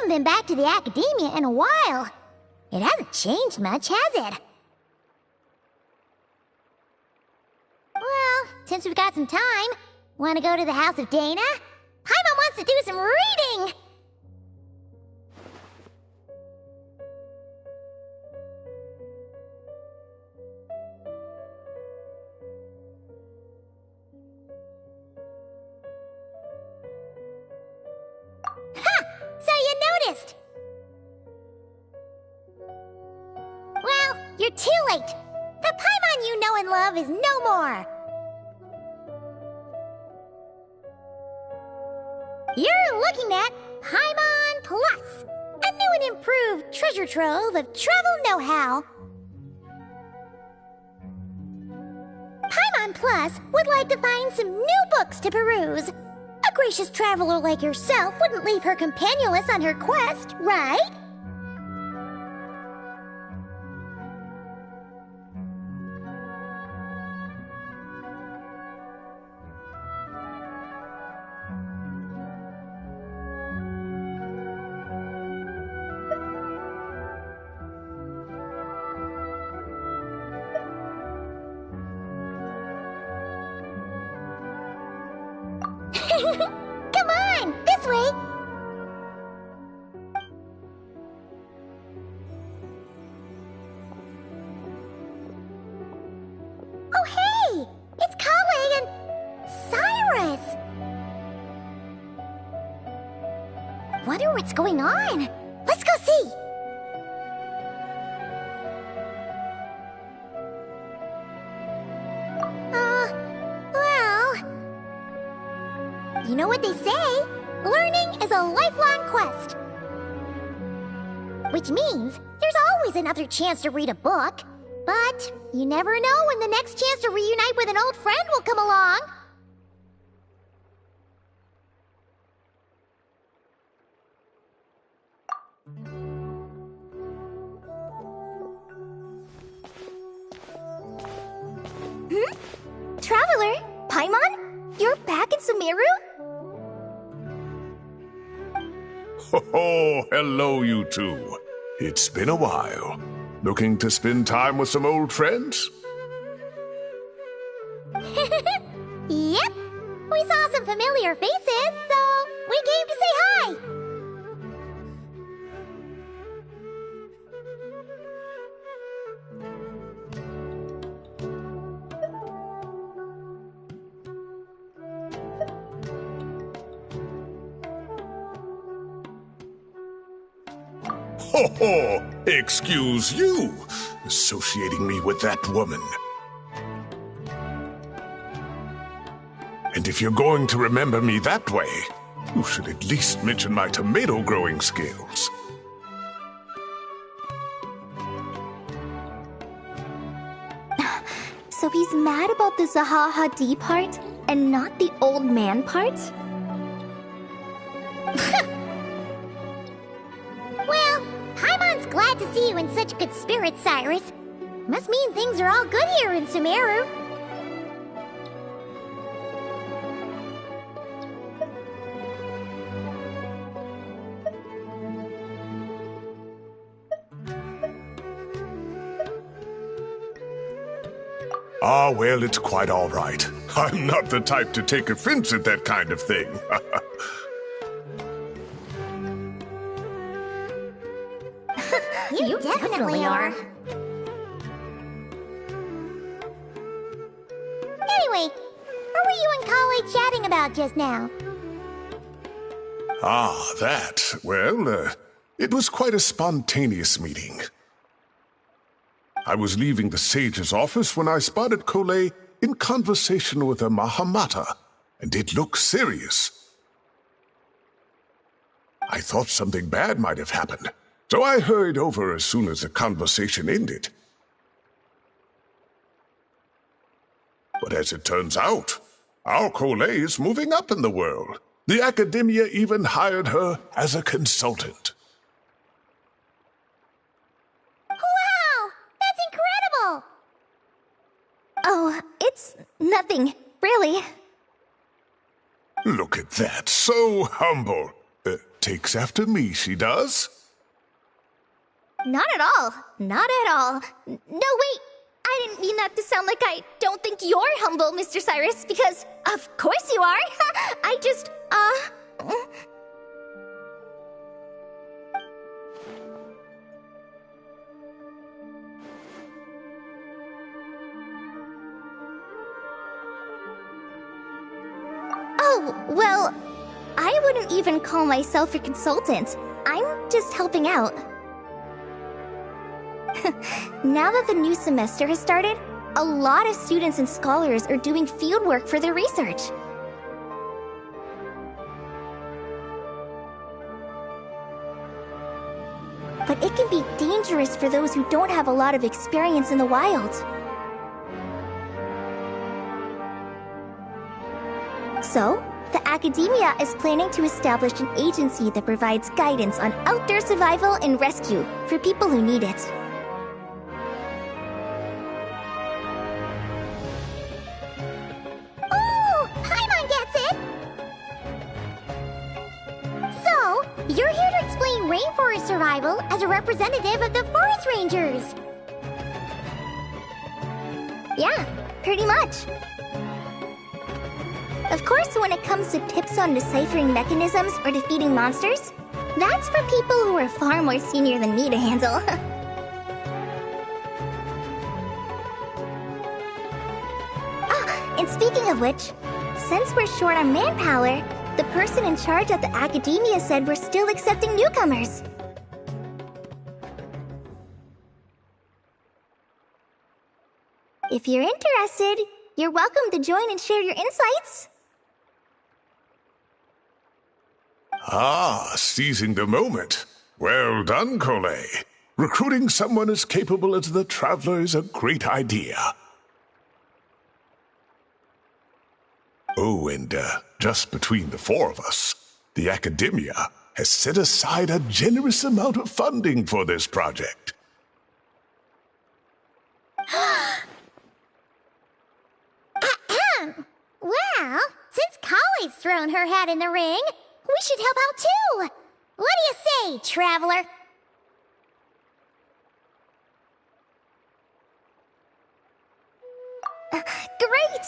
haven't been back to the academia in a while. It hasn't changed much, has it? Well, since we've got some time, want to go to the house of Dana? Paimon wants to do some reading! Ha! So you noticed! Well, you're too late. The Paimon you know and love is no more. You're looking at Paimon Plus, a new and improved treasure trove of travel know-how. Paimon Plus would like to find some new books to peruse. A gracious traveler like yourself wouldn't leave her companionless on her quest, right? Come on, this way! Oh, hey! It's Kale and Cyrus! Wonder what's going on. Let's go see! You know what they say? Learning is a lifelong quest. Which means there's always another chance to read a book. But you never know when the next chance to reunite with an old friend will come along. Traveler, Paimon? You're back in Sumeru? Oh, hello, you two. It's been a while. Looking to spend time with some old friends? Yep. We saw some familiar faces, so we came to say hi. Ho ho! Excuse you, associating me with that woman. And if you're going to remember me that way, you should at least mention my tomato growing skills. So he's mad about the Zaha D part and not the old man part? Well, Paimon's glad to see you in such good spirits, Cyrus. Must mean things are all good here in Sumeru. Ah, well, it's quite all right. I'm not the type to take offense at that kind of thing. You definitely are. Anyway, what were you and Kale chatting about just now? Ah, that. Well, it was quite a spontaneous meeting. I was leaving the sage's office when I spotted Kale in conversation with a Mahamata, and it looked serious. I thought something bad might have happened, so I hurried over as soon as the conversation ended. But as it turns out, our Kale is moving up in the world. The academia even hired her as a consultant. Wow! That's incredible! Oh, it's nothing, really. Look at that, so humble. takes after me, she does. Not at all. Not at all. No, wait. I didn't mean that to sound like I don't think you're humble, Mr. Cyrus, because of course you are. I just, Oh, well, I wouldn't even call myself a consultant. I'm just helping out. Now that the new semester has started, a lot of students and scholars are doing fieldwork for their research. But it can be dangerous for those who don't have a lot of experience in the wild. So, the academia is planning to establish an agency that provides guidance on outdoor survival and rescue for people who need it. Ooh, Paimon gets it! So, you're here to explain rainforest survival as a representative of the forest rangers. Yeah, pretty much. Of course, when it comes to tips on deciphering mechanisms or defeating monsters, that's for people who are far more senior than me to handle. And speaking of which, since we're short on manpower, the person in charge at the academia said we're still accepting newcomers. If you're interested, you're welcome to join and share your insights. Ah, seizing the moment. Well done, Cole. Recruiting someone as capable as the Traveler is a great idea. Oh, and just between the four of us, the Academia has set aside a generous amount of funding for this project. Well, since Collie's thrown her hat in the ring, we should help out too. What do you say, Traveler? Great!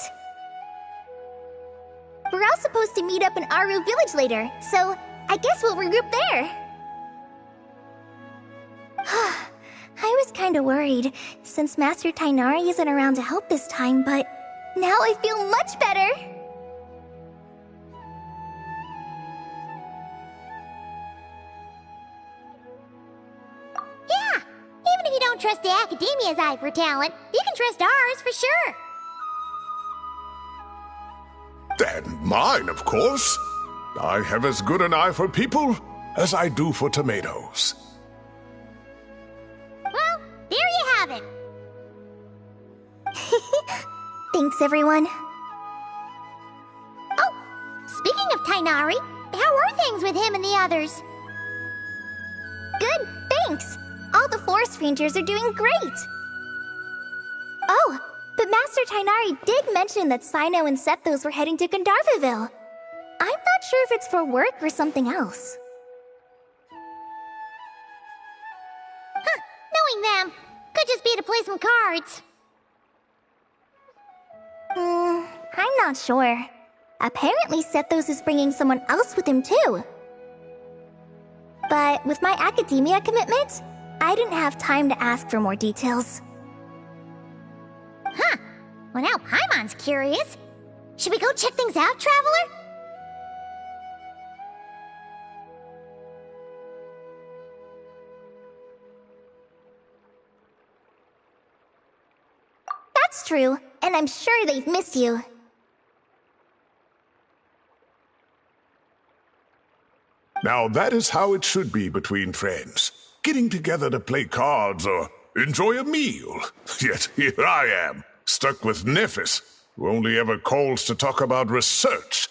We're all supposed to meet up in Aru Village later, so I guess we'll regroup there. I was kinda worried, since Master Tainari isn't around to help this time, but now I feel much better! Yeah, even if you don't trust the Academia's eye for talent, you can trust ours for sure. And mine, of course. I have as good an eye for people as I do for tomatoes. Well, there you have it. Thanks, everyone. Oh, speaking of Tainari, how are things with him and the others? Good, thanks! All the forest rangers are doing great! Oh, but Master Tainari did mention that Sino and Sethos were heading to Gandharvaville. I'm not sure if it's for work or something else. Huh, knowing them, could just be to play some cards. I'm not sure. Apparently Sethos is bringing someone else with him too. But with my academia commitment, I didn't have time to ask for more details. Huh, well now Paimon's curious. Should we go check things out, Traveler? That's true, and I'm sure they've missed you. Now that is how it should be between friends. Getting together to play cards or enjoy a meal. Yet here I am, stuck with Nephis, who only ever calls to talk about research.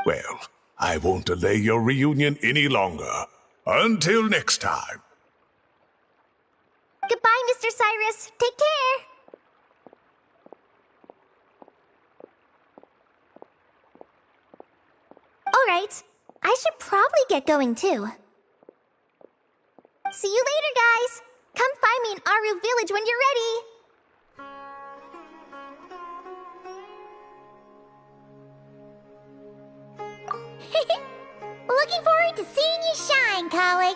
Well, I won't delay your reunion any longer. Until next time. Goodbye, Mr. Cyrus. Take care! Alright, I should probably get going too. See you later, guys! Come find me in Aru Village when you're ready! Looking forward to seeing you shine, Collie.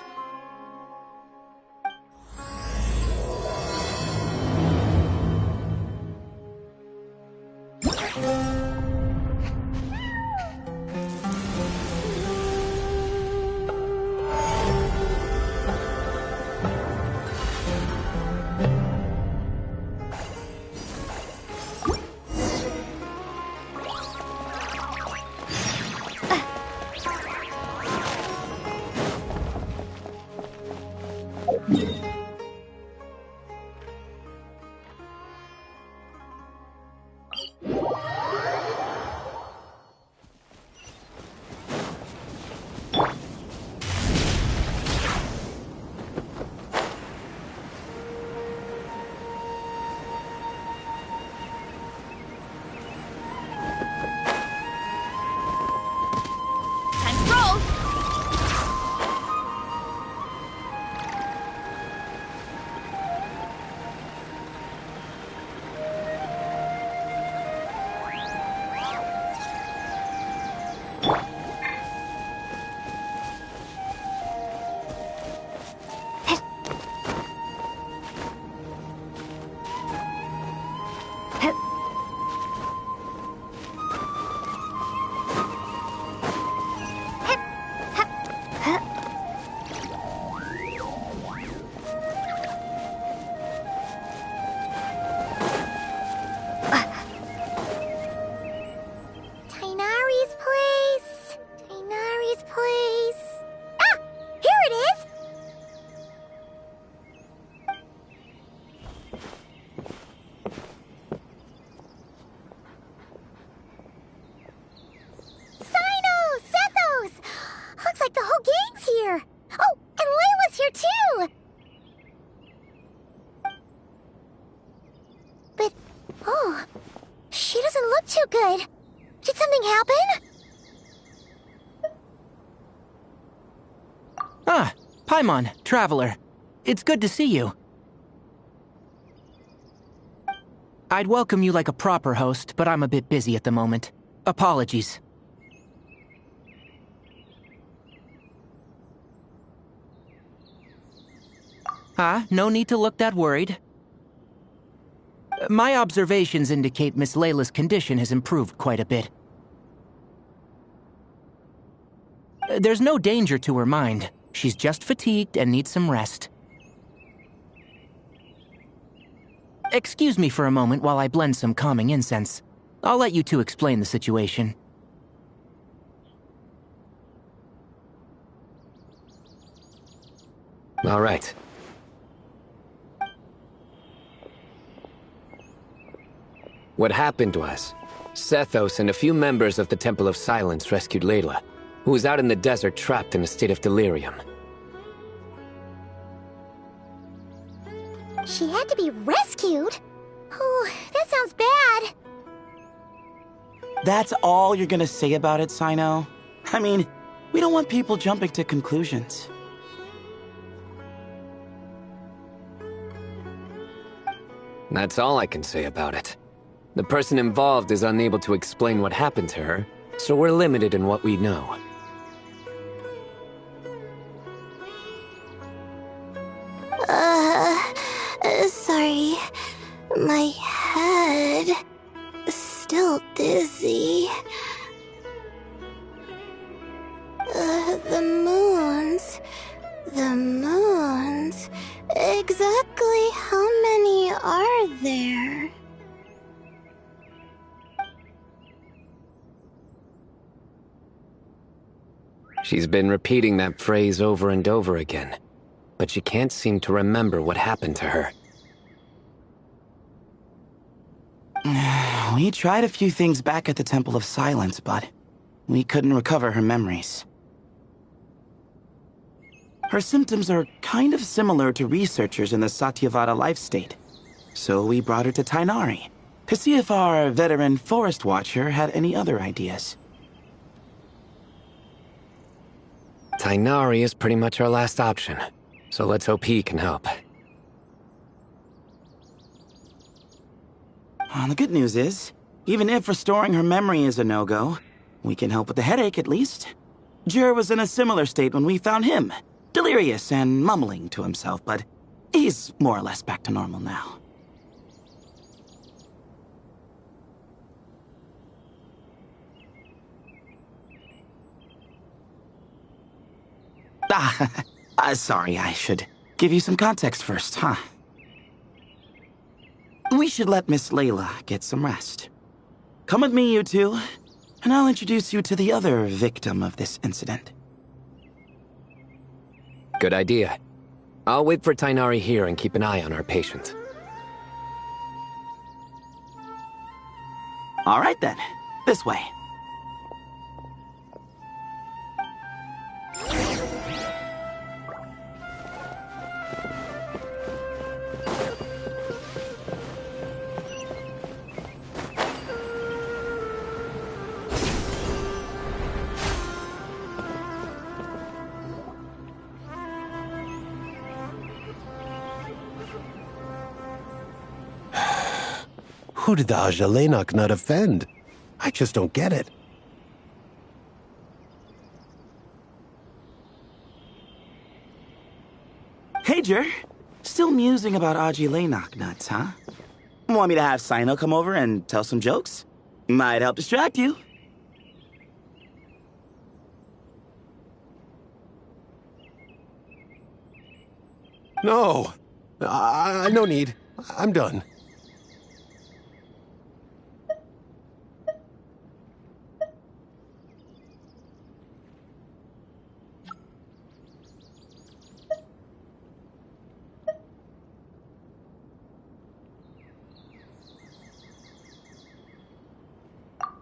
Good. Did something happen? Ah, Paimon, Traveler. It's good to see you. I'd welcome you like a proper host, but I'm a bit busy at the moment. Apologies. No need to look that worried. My observations indicate Miss Layla's condition has improved quite a bit. There's no danger to her mind. She's just fatigued and needs some rest. Excuse me for a moment while I blend some calming incense. I'll let you two explain the situation. All right. What happened was, Sethos and a few members of the Temple of Silence rescued Layla, who was out in the desert trapped in a state of delirium. She had to be rescued? Oh, that sounds bad. That's all you're gonna say about it, Sino? I mean, we don't want people jumping to conclusions. That's all I can say about it. The person involved is unable to explain what happened to her, so we're limited in what we know. Sorry. My head is still dizzy. The moons. Exactly how many are there? She's been repeating that phrase over and over again, but she can't seem to remember what happened to her. We tried a few things back at the Temple of Silence, but we couldn't recover her memories. Her symptoms are kind of similar to researchers in the Satyavada life state, so we brought her to Tainari to see if our veteran forest watcher had any other ideas. Tainari is pretty much our last option, so let's hope he can help. The good news is, even if restoring her memory is a no-go, we can help with the headache at least. Jur was in a similar state when we found him, delirious and mumbling to himself, but he's more or less back to normal now. Sorry, I should give you some context first, huh? We should let Miss Layla get some rest. Come with me, you two, and I'll introduce you to the other victim of this incident. Good idea. I'll wait for Tainari here and keep an eye on our patient. All right then, this way. Who did the Ajalenok not offend? I just don't get it. Hey, Jur. Still musing about Ajalenok nuts, huh? Want me to have Sino come over and tell some jokes? Might help distract you. No. No need. I'm done.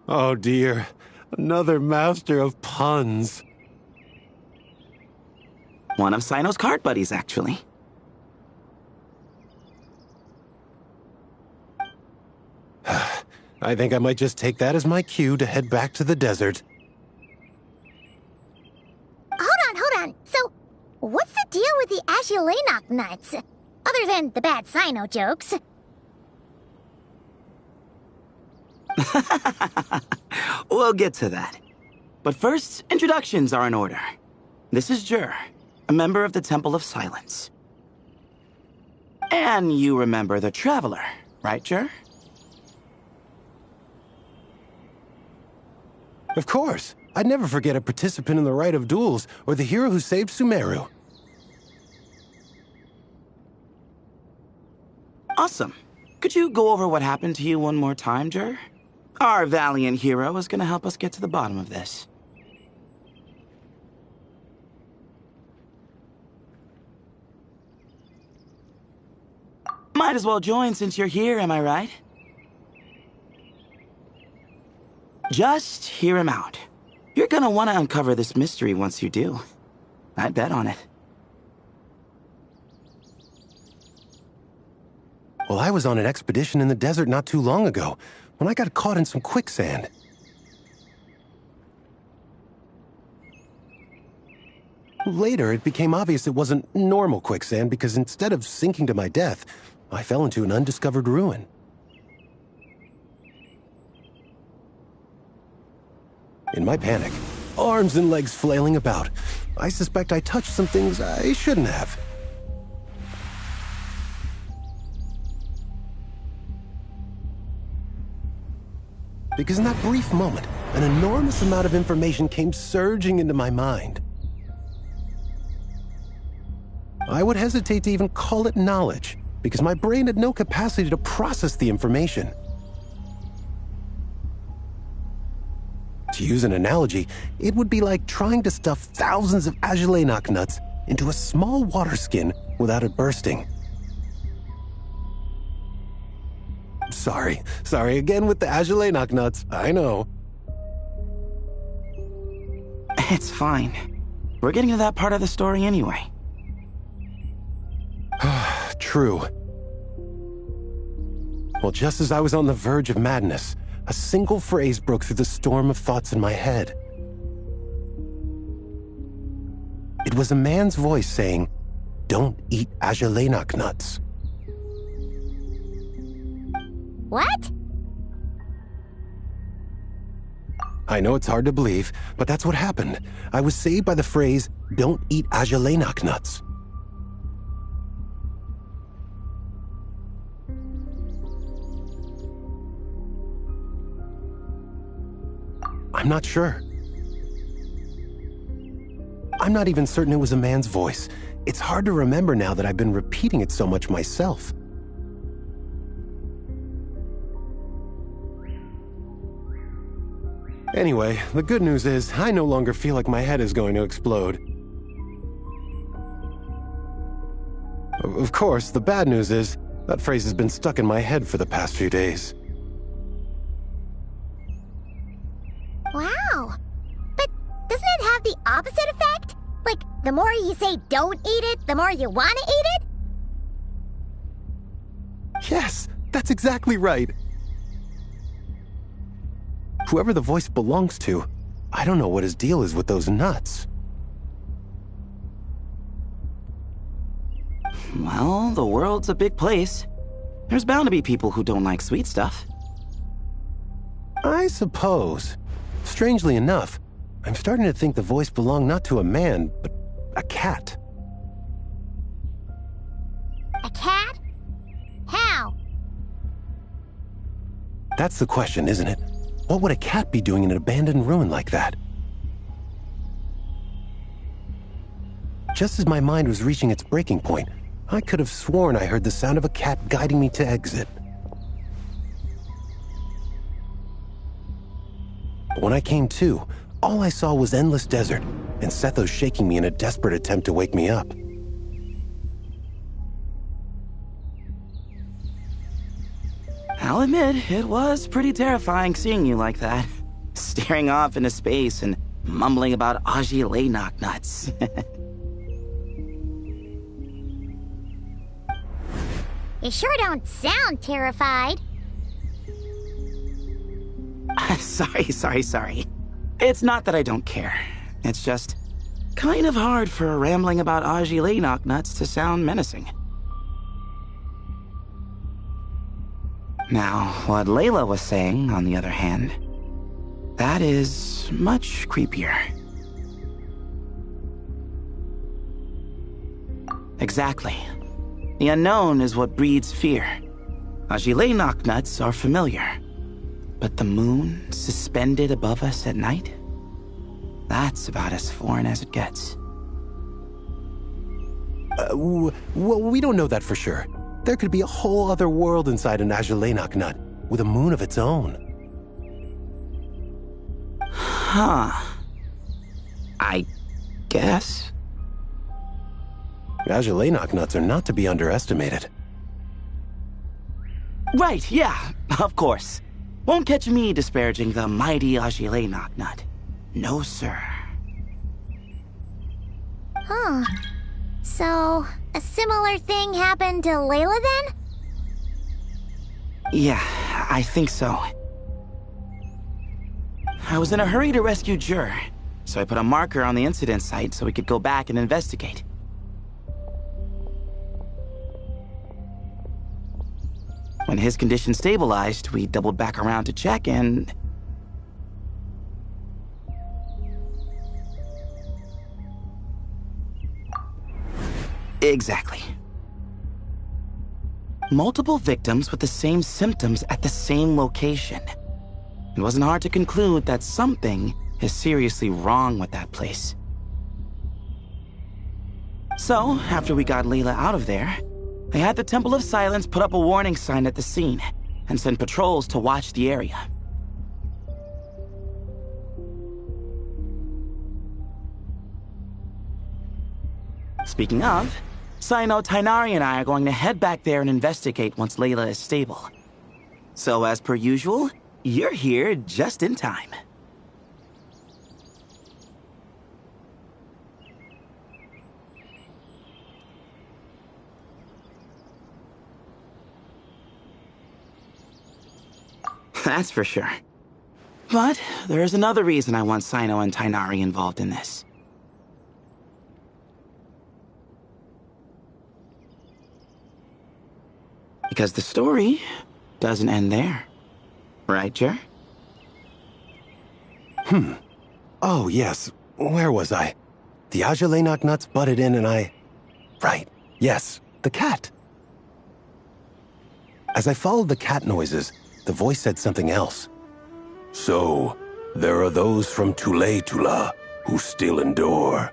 Oh dear, another master of puns. One of Sino's card buddies, actually. I think I might just take that as my cue to head back to the desert. Hold on. So, what's the deal with the Ajalenok nuts? Other than the bad Sino jokes. We'll get to that. But first, introductions are in order. This is Jur, a member of the Temple of Silence. And you remember the Traveler, right, Jur? Of course. I'd never forget a participant in the Rite of Duels or the hero who saved Sumeru. Awesome. Could you go over what happened to you one more time, Jur? Our valiant hero is going to help us get to the bottom of this. Might as well join since you're here, am I right? Just hear him out. You're gonna want to uncover this mystery once you do. I'd bet on it. Well, I was on an expedition in the desert not too long ago, when I got caught in some quicksand. Later, it became obvious it wasn't normal quicksand because instead of sinking to my death, I fell into an undiscovered ruin. In my panic, arms and legs flailing about, I suspect I touched some things I shouldn't have. Because in that brief moment, an enormous amount of information came surging into my mind. I would hesitate to even call it knowledge, because my brain had no capacity to process the information. To use an analogy, it would be like trying to stuff thousands of Ajalenok nuts into a small water skin without it bursting. Sorry again with the Ajalenok nuts, I know. It's fine. We're getting to that part of the story anyway. True. Well, just as I was on the verge of madness, a single phrase broke through the storm of thoughts in my head. It was a man's voice saying, "Don't eat Ajalainak nuts." What? I know it's hard to believe, but that's what happened. I was saved by the phrase, "Don't eat Ajalainak nuts." I'm not sure. I'm not even certain it was a man's voice. It's hard to remember now that I've been repeating it so much myself. Anyway, the good news is I no longer feel like my head is going to explode. Of course, the bad news is that phrase has been stuck in my head for the past few days. Wow. But doesn't it have the opposite effect? Like, the more you say don't eat it, the more you want to eat it? Yes, that's exactly right. Whoever the voice belongs to, I don't know what his deal is with those nuts. Well, the world's a big place. There's bound to be people who don't like sweet stuff. I suppose. Strangely enough, I'm starting to think the voice belonged not to a man, but a cat. A cat? How? That's the question, isn't it? What would a cat be doing in an abandoned ruin like that? Just as my mind was reaching its breaking point, I could have sworn I heard the sound of a cat guiding me to exit. But when I came to, all I saw was endless desert, and Sethos shaking me in a desperate attempt to wake me up. I'll admit, it was pretty terrifying seeing you like that. Staring off into space and mumbling about Ajalainak nuts. You sure don't sound terrified. Sorry. It's not that I don't care. It's just kind of hard for rambling about Ajalainak nuts to sound menacing. Now, what Layla was saying, on the other hand, that is much creepier. Exactly. The unknown is what breeds fear. Ajalainak nuts are familiar. But the moon suspended above us at night? That's about as foreign as it gets. Well, we don't know that for sure. There could be a whole other world inside an Ajalainak nut, with a moon of its own. Huh. I guess. Ajalainak nuts are not to be underestimated. Right, yeah, of course. Won't catch me disparaging the mighty Ajalainak nut. No, sir. Huh. So, a similar thing happened to Layla then? Yeah, I think so. I was in a hurry to rescue Jur, so I put a marker on the incident site so we could go back and investigate. When his condition stabilized, we doubled back around to check and... Exactly. Multiple victims with the same symptoms at the same location. It wasn't hard to conclude that something is seriously wrong with that place. So, after we got Layla out of there, I had the Temple of Silence put up a warning sign at the scene and send patrols to watch the area. Speaking of, Sino, Tainari, and I are going to head back there and investigate once Layla is stable. So as per usual, you're here just in time. That's for sure. But there's another reason I want Sino and Tainari involved in this. Because the story doesn't end there. Right, Jer? Oh, yes. Where was I? The Agelenok nuts butted in and I... Right. Yes. The cat. As I followed the cat noises, the voice said something else. So, there are those from Tula who still endure.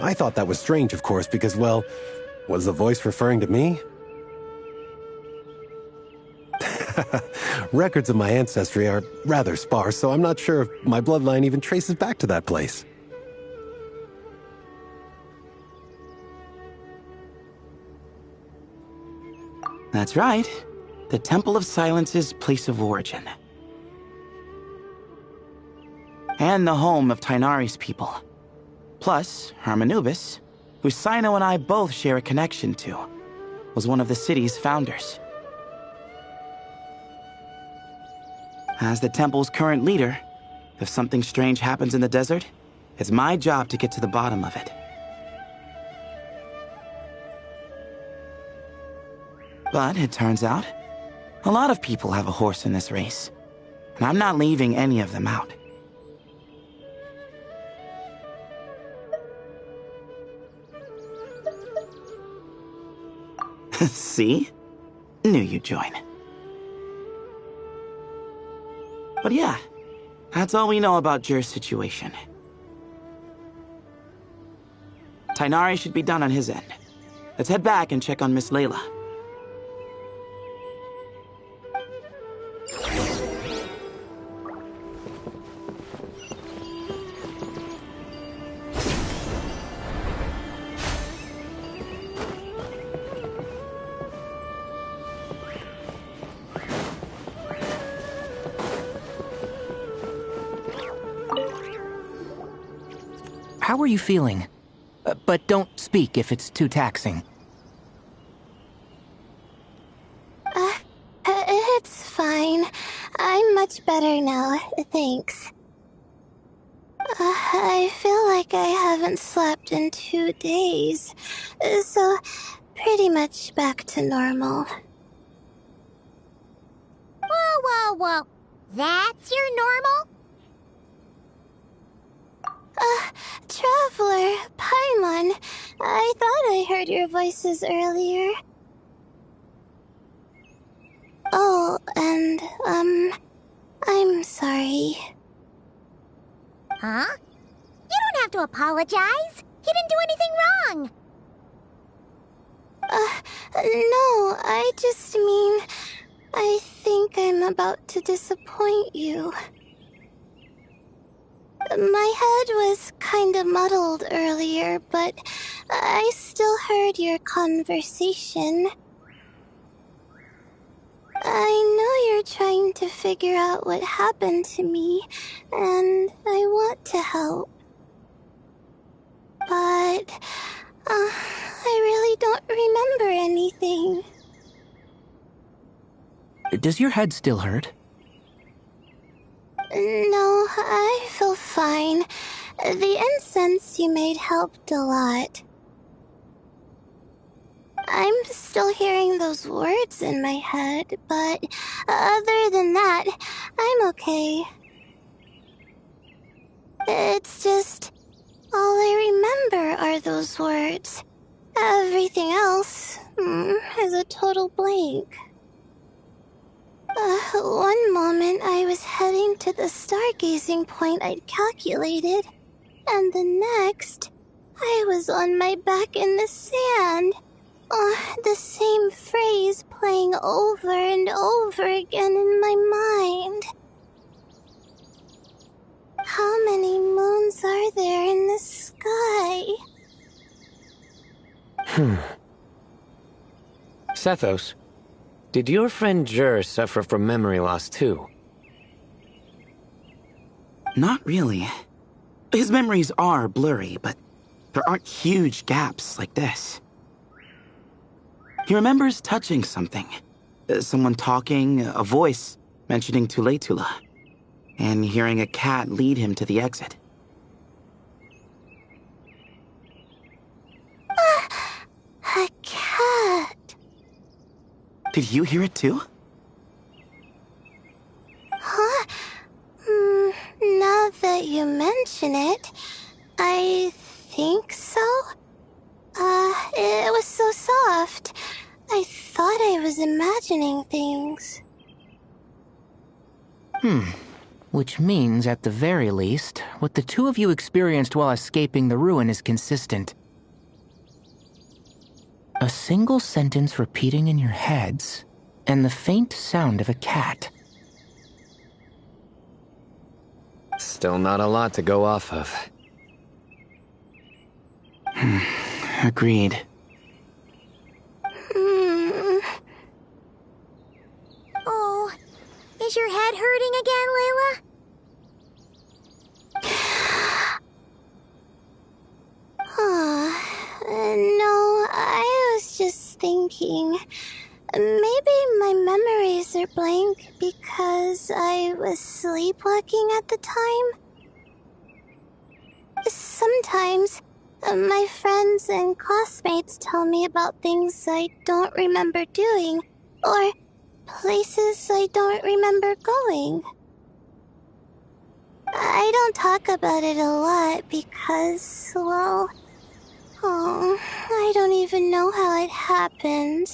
I thought that was strange, of course, because, well, was the voice referring to me? Records of my ancestry are rather sparse, so I'm not sure if my bloodline even traces back to that place. That's right. The Temple of Silence's place of origin. And the home of Tainari's people. Plus, Hermanubis, who Sino and I both share a connection to, was one of the city's founders. As the temple's current leader, if something strange happens in the desert, it's my job to get to the bottom of it. But it turns out, a lot of people have a horse in this race, and I'm not leaving any of them out. See? Knew you'd join. But yeah, that's all we know about Jer's situation. Tainari should be done on his end. Let's head back and check on Miss Layla. How are you feeling? But don't speak if it's too taxing. It's fine. I'm much better now, thanks. I feel like I haven't slept in 2 days, so pretty much back to normal. Whoa. That's your normal? Traveler, Paimon, I thought I heard your voices earlier. Oh, and, I'm sorry. Huh? You don't have to apologize. You didn't do anything wrong. No, I just mean, I think I'm about to disappoint you. My head was kinda muddled earlier, but I still heard your conversation. I know you're trying to figure out what happened to me, and I want to help. But, I really don't remember anything. Does your head still hurt? No, I feel fine. The incense you made helped a lot. I'm still hearing those words in my head, but other than that, I'm okay. It's just, all I remember are those words. Everything else is a total blank. One moment I was heading to the stargazing point I'd calculated, and the next, I was on my back in the sand. The same phrase playing over and over again in my mind. How many moons are there in the sky? Sethos, did your friend Jer suffer from memory loss too? Not really. His memories are blurry, but there aren't huge gaps like this. He remembers touching something. Someone talking, a voice mentioning Tula, and hearing a cat lead him to the exit. Did you hear it too? Huh? Now that you mention it, I think so. It was so soft. I thought I was imagining things. Which means, at the very least, what the two of you experienced while escaping the ruin is consistent. A single sentence repeating in your heads, and the faint sound of a cat. Still not a lot to go off of. Agreed. Oh, is your head hurting again, Layla? No, I was just thinking. Maybe my memories are blank because I was sleepwalking at the time. Sometimes, my friends and classmates tell me about things I don't remember doing, or places I don't remember going. I don't talk about it a lot because, well, I don't even know how it happened.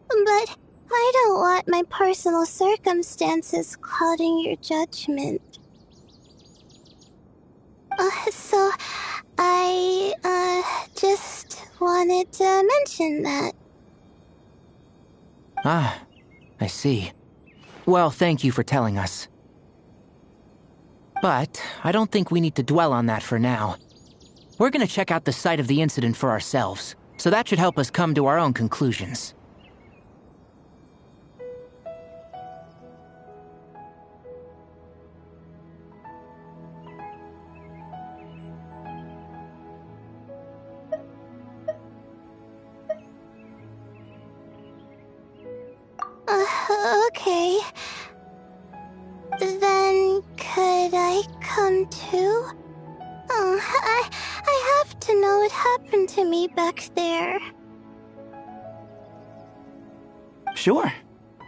But I don't want my personal circumstances clouding your judgment. So I, just wanted to mention that. Ah, I see. Well, thank you for telling us. But I don't think we need to dwell on that for now. We're gonna check out the site of the incident for ourselves, so that should help us come to our own conclusions. Okay. Then could I come too? I have to know what happened to me back there. Sure,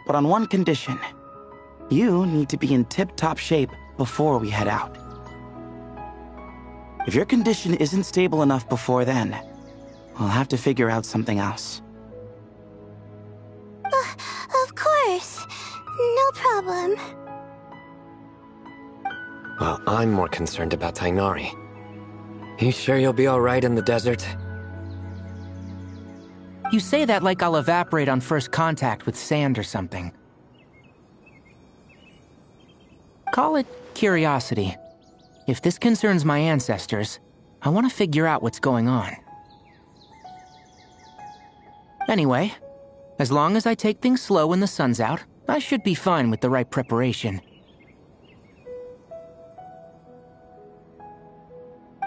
but on one condition. You need to be in tip-top shape before we head out. If your condition isn't stable enough before then, we'll have to figure out something else. Of course. No problem. Well, I'm more concerned about Tainari. You sure you'll be alright in the desert? You say that like I'll evaporate on first contact with sand or something. Call it curiosity. If this concerns my ancestors, I want to figure out what's going on. Anyway, as long as I take things slow when the sun's out, I should be fine with the right preparation.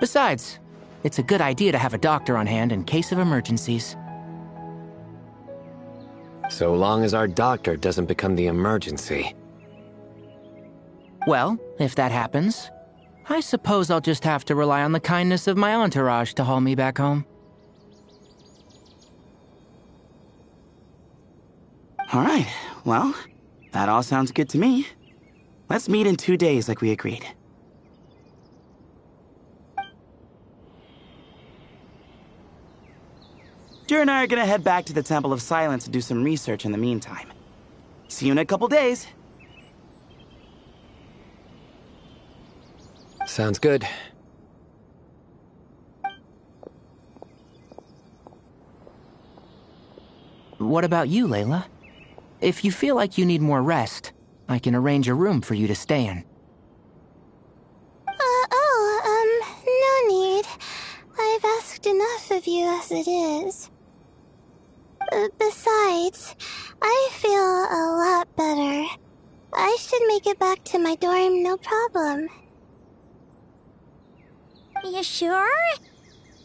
Besides, it's a good idea to have a doctor on hand in case of emergencies. So long as our doctor doesn't become the emergency. Well, if that happens, I suppose I'll just have to rely on the kindness of my entourage to haul me back home. Alright, well, that all sounds good to me. Let's meet in 2 days like we agreed. Jer and I are gonna head back to the Temple of Silence to do some research in the meantime. See you in a couple days. Sounds good. What about you, Layla? If you feel like you need more rest, I can arrange a room for you to stay in. No need. I've asked enough of you as it is. Besides, I feel a lot better. I should make it back to my dorm, no problem. You sure?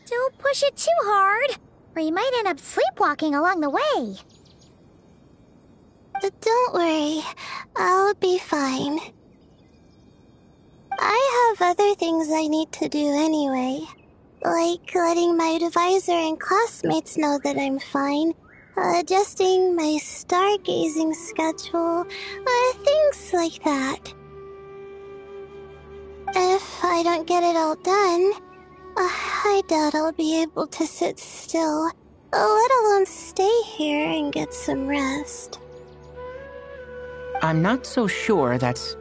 Don't push it too hard, or you might end up sleepwalking along the way. Don't worry, I'll be fine. I have other things I need to do anyway, like letting my advisor and classmates know that I'm fine, adjusting my stargazing schedule, things like that. If I don't get it all done, I doubt I'll be able to sit still, let alone stay here and get some rest. I'm not so sure that's...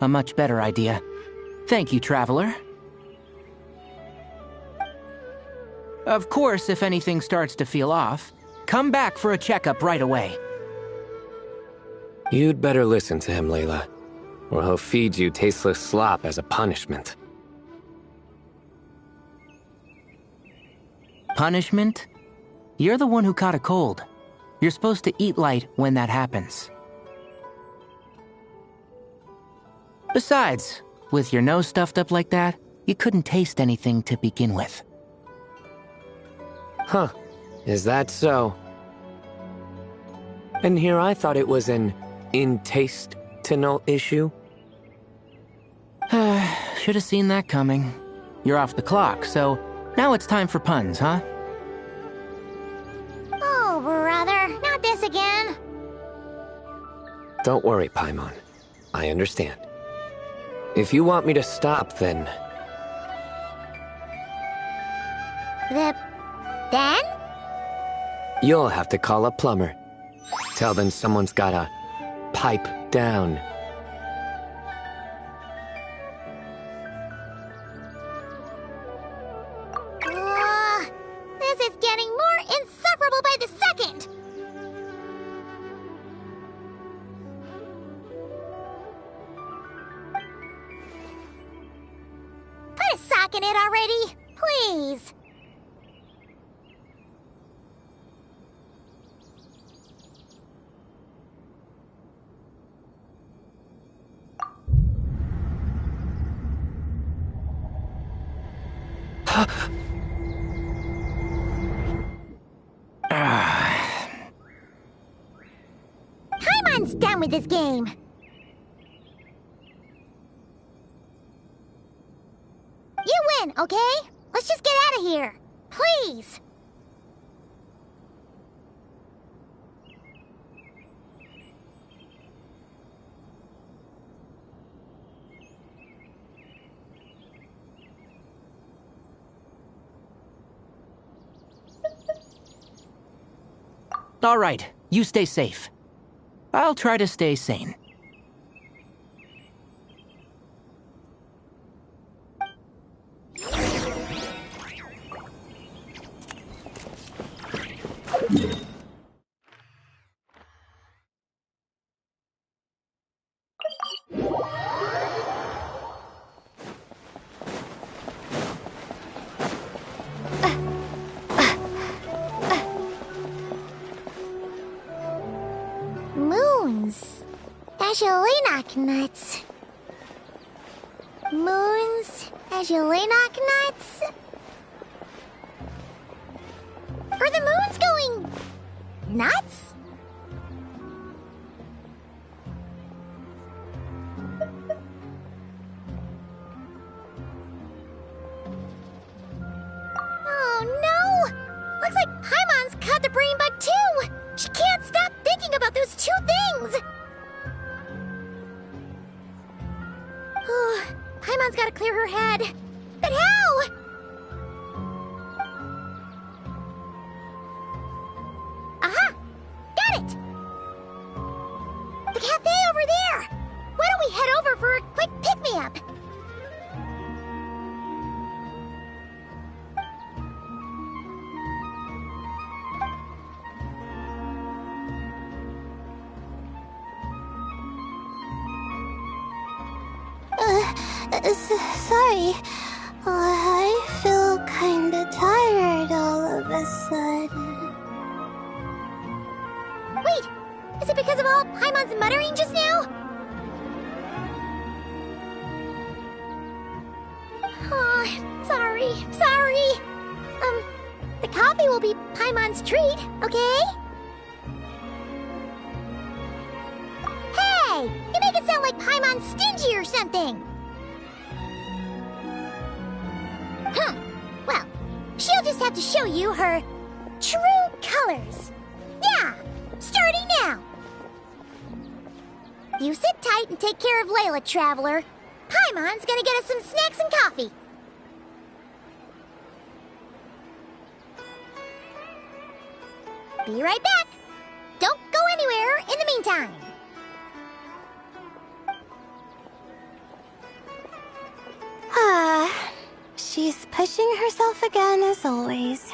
a much better idea. Thank you, Traveler. Of course, if anything starts to feel off, come back for a checkup right away. You'd better listen to him, Layla, or he'll feed you tasteless slop as a punishment. Punishment? You're the one who caught a cold. You're supposed to eat light when that happens. Besides, with your nose stuffed up like that, you couldn't taste anything to begin with. Huh. Is that so? And here I thought it was an intestinal issue. Should have seen that coming. You're off the clock, so now it's time for puns, huh? Oh, brother, not this again. Don't worry, Paimon. I understand. If you want me to stop, then... Then? You'll have to call a plumber. Tell them someone's gotta pipe down. This is getting more insufferable by the second! Put a sock in it already, please! Paimon's done with this game. You win, okay? Let's just get out of here. Please. All right, you stay safe. I'll try to stay sane. Moons. Azulenok nuts. Moons. Azulenok nuts. Are the moons going nuts? Oh no! Looks like Paimon's caught the brain bug too! She can't stop thinking about those two things! Paimon's gotta clear her head. But how? Aha! Got it! The cafe over there! Why don't we head over for a quick pick-me-up? Sorry. I feel kinda tired all of a sudden. Wait! Is it because of all Paimon's muttering just now? Oh, sorry. The coffee will be Paimon's treat, okay? Hey! You make it sound like Paimon's stingy or something! Well, she'll just have to show you her true colors. Yeah, starting now. You sit tight and take care of Layla, Traveler. Paimon's gonna get us some snacks and coffee. Be right back. Don't go anywhere in the meantime. She's pushing herself again as always.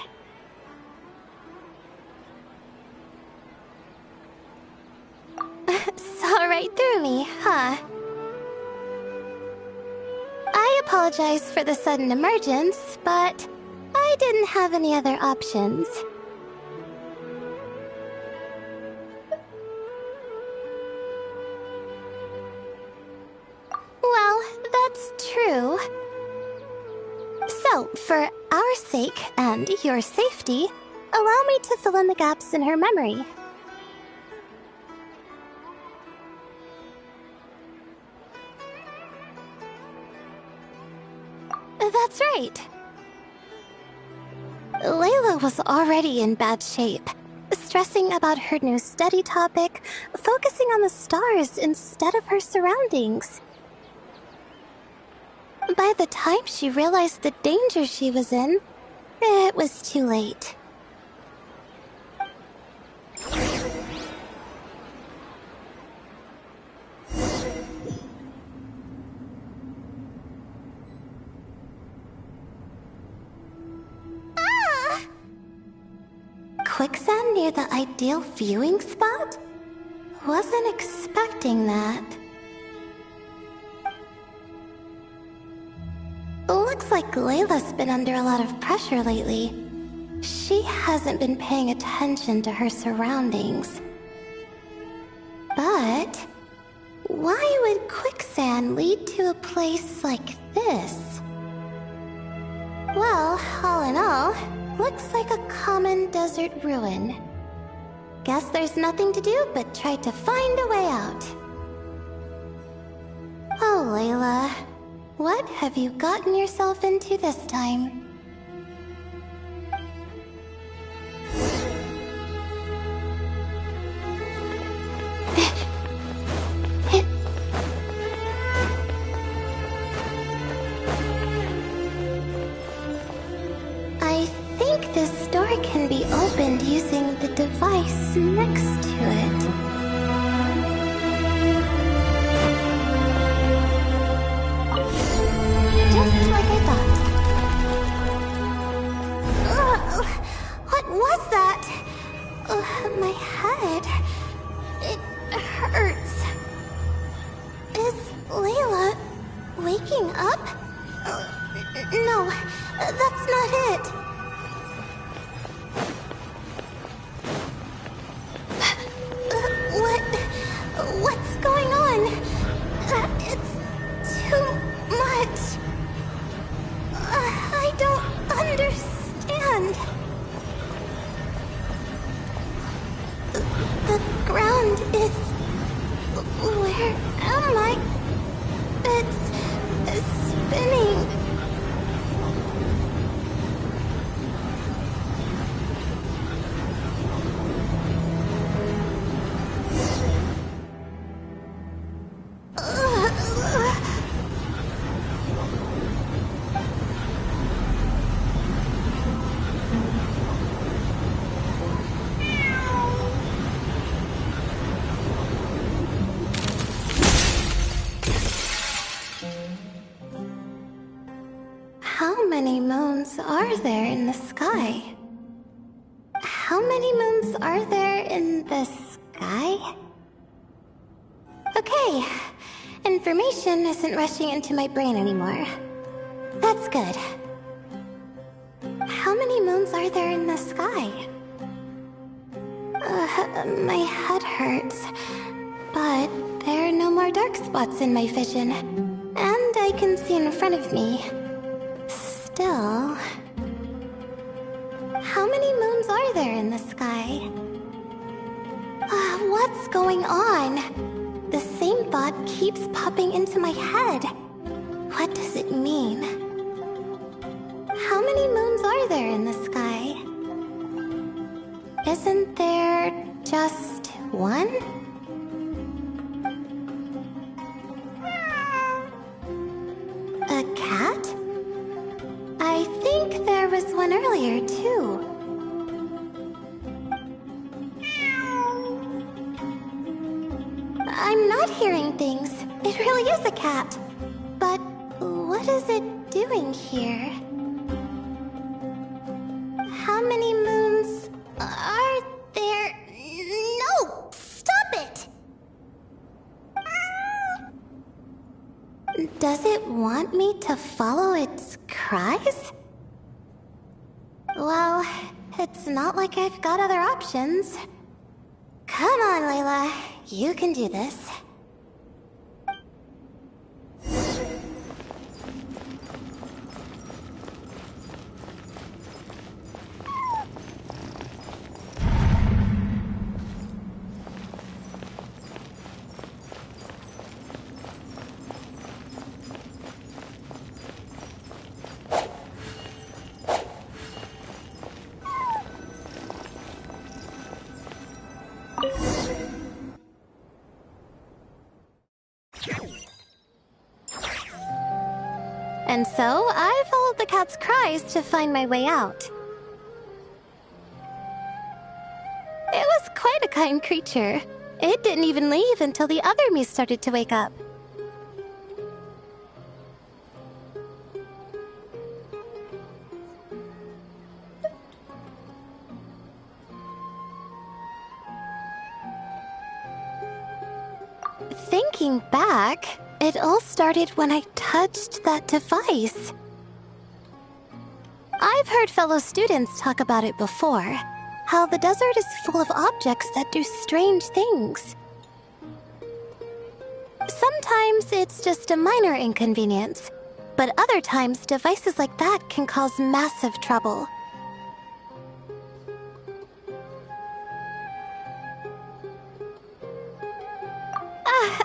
Saw right through me, huh? I apologize for the sudden emergence, but I didn't have any other options. Well, that's true. So, for our sake and your safety, allow me to fill in the gaps in her memory. That's right. Layla was already in bad shape, stressing about her new study topic, focusing on the stars instead of her surroundings. By the time she realized the danger she was in, it was too late. Quicksand near the ideal viewing spot? Wasn't expecting that. Looks like Layla's been under a lot of pressure lately. She hasn't been paying attention to her surroundings. But why would quicksand lead to a place like this? Well, all in all, looks like a common desert ruin. Guess there's nothing to do but try to find a way out. Oh, Layla. What have you gotten yourself into this time? I think this door can be opened using the device next to it. Just like I thought. Ugh, what was that? My head. It hurts. Is Layla waking up? No, that's not it. What's going on? It's too much. I don't understand. The ground is... Where am I? It's spinning. How many moons are there in the sky? How many moons are there in the sky? Okay, information isn't rushing into my brain anymore. That's good. How many moons are there in the sky? My head hurts, but there are no more dark spots in my vision, and I can see in front of me. Still, how many moons are there in the sky? What's going on? The same thought keeps popping into my head. What does it mean? How many moons are there in the sky? Isn't there just one? A cat? I think there was one earlier, too. I'm not hearing things. It really is a cat. But what is it doing here? How many moons are there? No! Stop it! Does it want me to follow its cries? Well, it's not like I've got other options. Come on, Layla. You can do this. And so, I followed the cat's cries to find my way out. It was quite a kind creature. It didn't even leave until the other me started to wake up. Thinking back, it all started when I touched that device. I've heard fellow students talk about it before, how the desert is full of objects that do strange things. Sometimes it's just a minor inconvenience, but other times devices like that can cause massive trouble.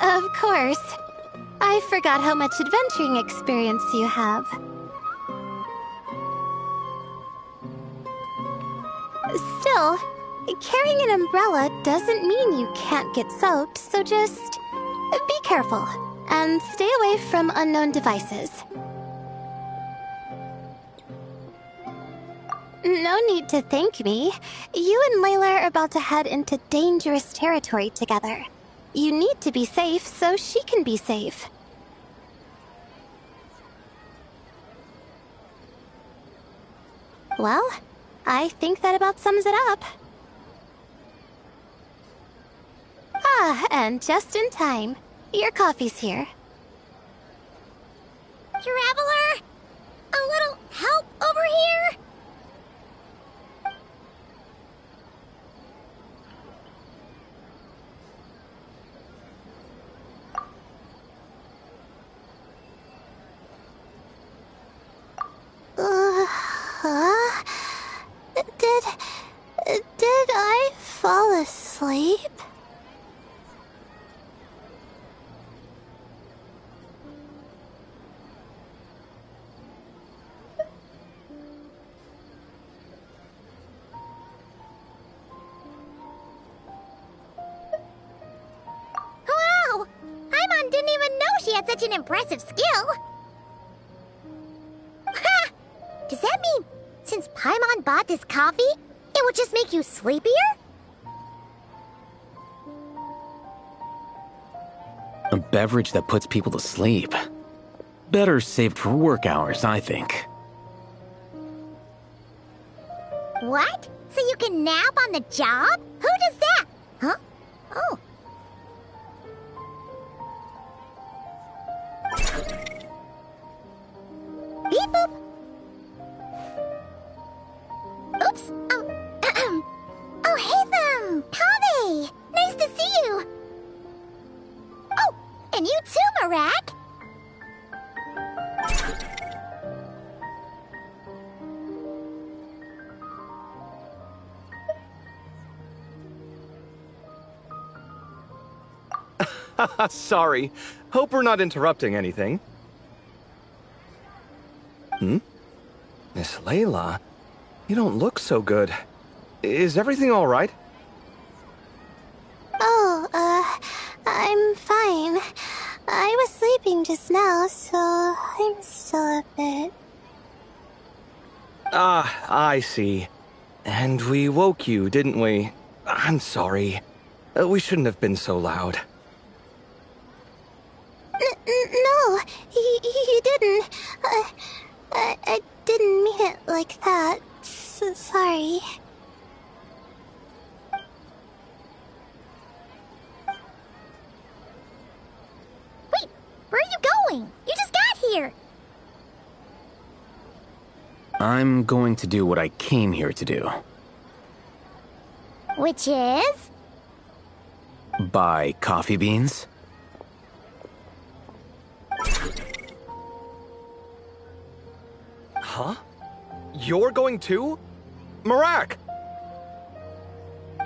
Of course. I forgot how much adventuring experience you have. Still, carrying an umbrella doesn't mean you can't get soaked, so just be careful and stay away from unknown devices. No need to thank me. You and Layla are about to head into dangerous territory together. You need to be safe so she can be safe. Well, I think that about sums it up. Ah, and just in time. Your coffee's here. Traveler! A little help over here? Did I fall asleep? Wow! Paimon didn't even know she had such an impressive skill! Ha! Does that mean since Paimon bought this coffee, it would just make you sleepier? A beverage that puts people to sleep. Better saved for work hours, I think. What? So you can nap on the job? Who does that? Huh? Oh. Beep boop. Oops. Oh, oh, hey them! Kave! Nice to see you! Oh, and you too, Marak! Sorry. Hope we're not interrupting anything. Hmm? Miss Layla, you don't look so good. Is everything all right? Oh, I'm fine. I was sleeping just now, so I'm still a bit... Ah, I see. And we woke you, didn't we? I'm sorry. We shouldn't have been so loud. No, you didn't. I didn't mean it like that. Sorry. Wait, where are you going? You just got here. I'm going to do what I came here to do. Which is? Buy coffee beans. Huh? You're going too? Marak!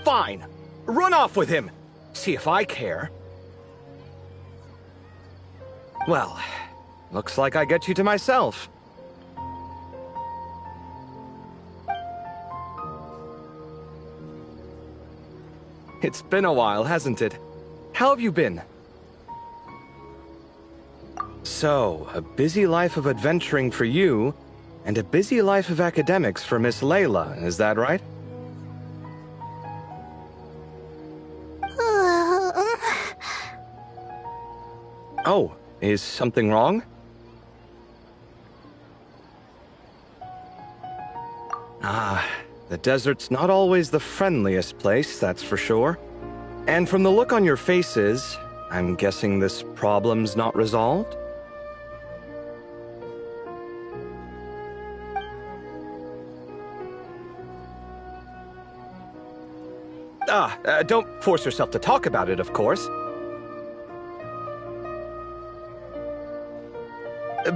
Fine. Run off with him. See if I care. Well, looks like I get you to myself. It's been a while, hasn't it? How have you been? So, a busy life of adventuring for you, and a busy life of academics for Miss Layla, is that right? Oh, is something wrong? Ah, the desert's not always the friendliest place, that's for sure. And from the look on your faces, I'm guessing this problem's not resolved? Don't force yourself to talk about it, of course.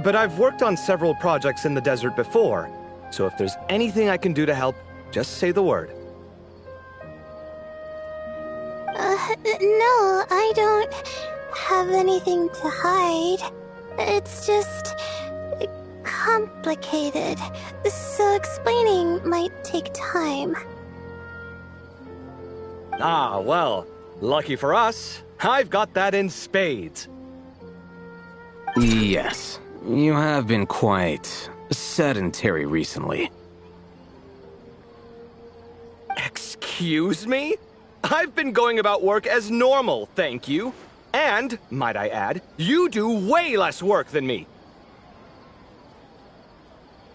But I've worked on several projects in the desert before, so if there's anything I can do to help, just say the word. No, I don't have anything to hide. It's just... complicated, so explaining might take time. Ah, well, lucky for us, I've got that in spades. Yes, you have been quite sedentary recently. Excuse me? I've been going about work as normal, thank you. And, might I add, you do way less work than me.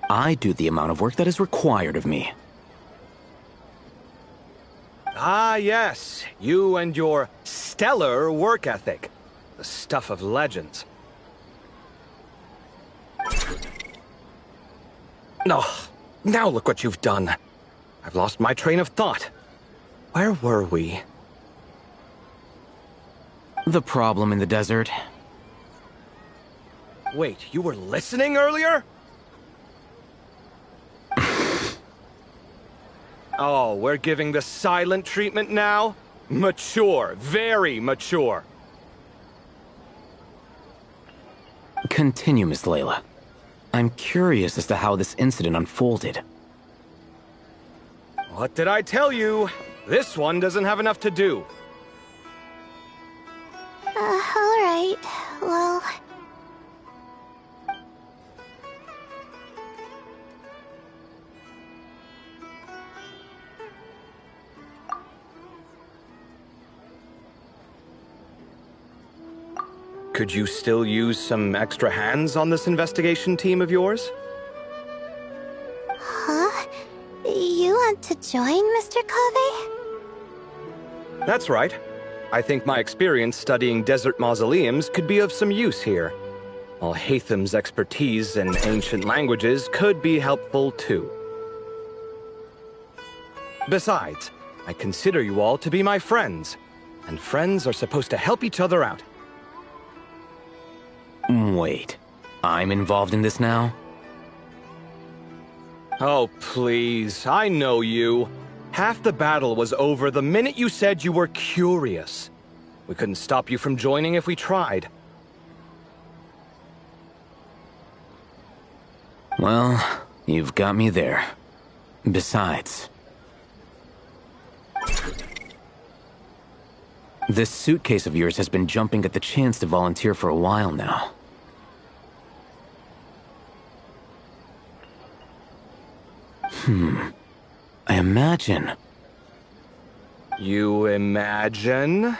I do the amount of work that is required of me. Ah, yes, you and your stellar work ethic. The stuff of legends. Oh, now look what you've done. I've lost my train of thought. Where were we? The problem in the desert. Wait, you were listening earlier? Oh, we're giving the silent treatment now? Mature, very mature. Continue, Miss Layla. I'm curious as to how this incident unfolded. What did I tell you? This one doesn't have enough to do. Alright, well... Could you still use some extra hands on this investigation team of yours? Huh? You want to join, Mr. Covey? That's right. I think my experience studying desert mausoleums could be of some use here. While Hatham's expertise in ancient languages could be helpful too. Besides, I consider you all to be my friends, and friends are supposed to help each other out. Wait, I'm involved in this now? Oh, please, I know you. Half the battle was over the minute you said you were curious. We couldn't stop you from joining if we tried. Well, You've got me there. Besides, this suitcase of yours has been jumping at the chance to volunteer for a while now. I imagine. You imagine?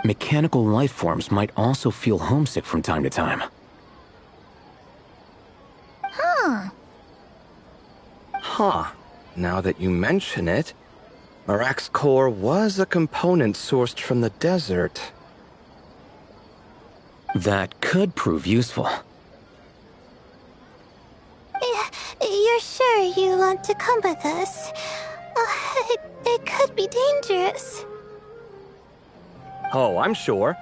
Mechanical life forms might also feel homesick from time to time. Huh. Now that you mention it, Marak's core was a component sourced from the desert. That could prove useful. You're sure you want to come with us? It could be dangerous. Oh, I'm sure.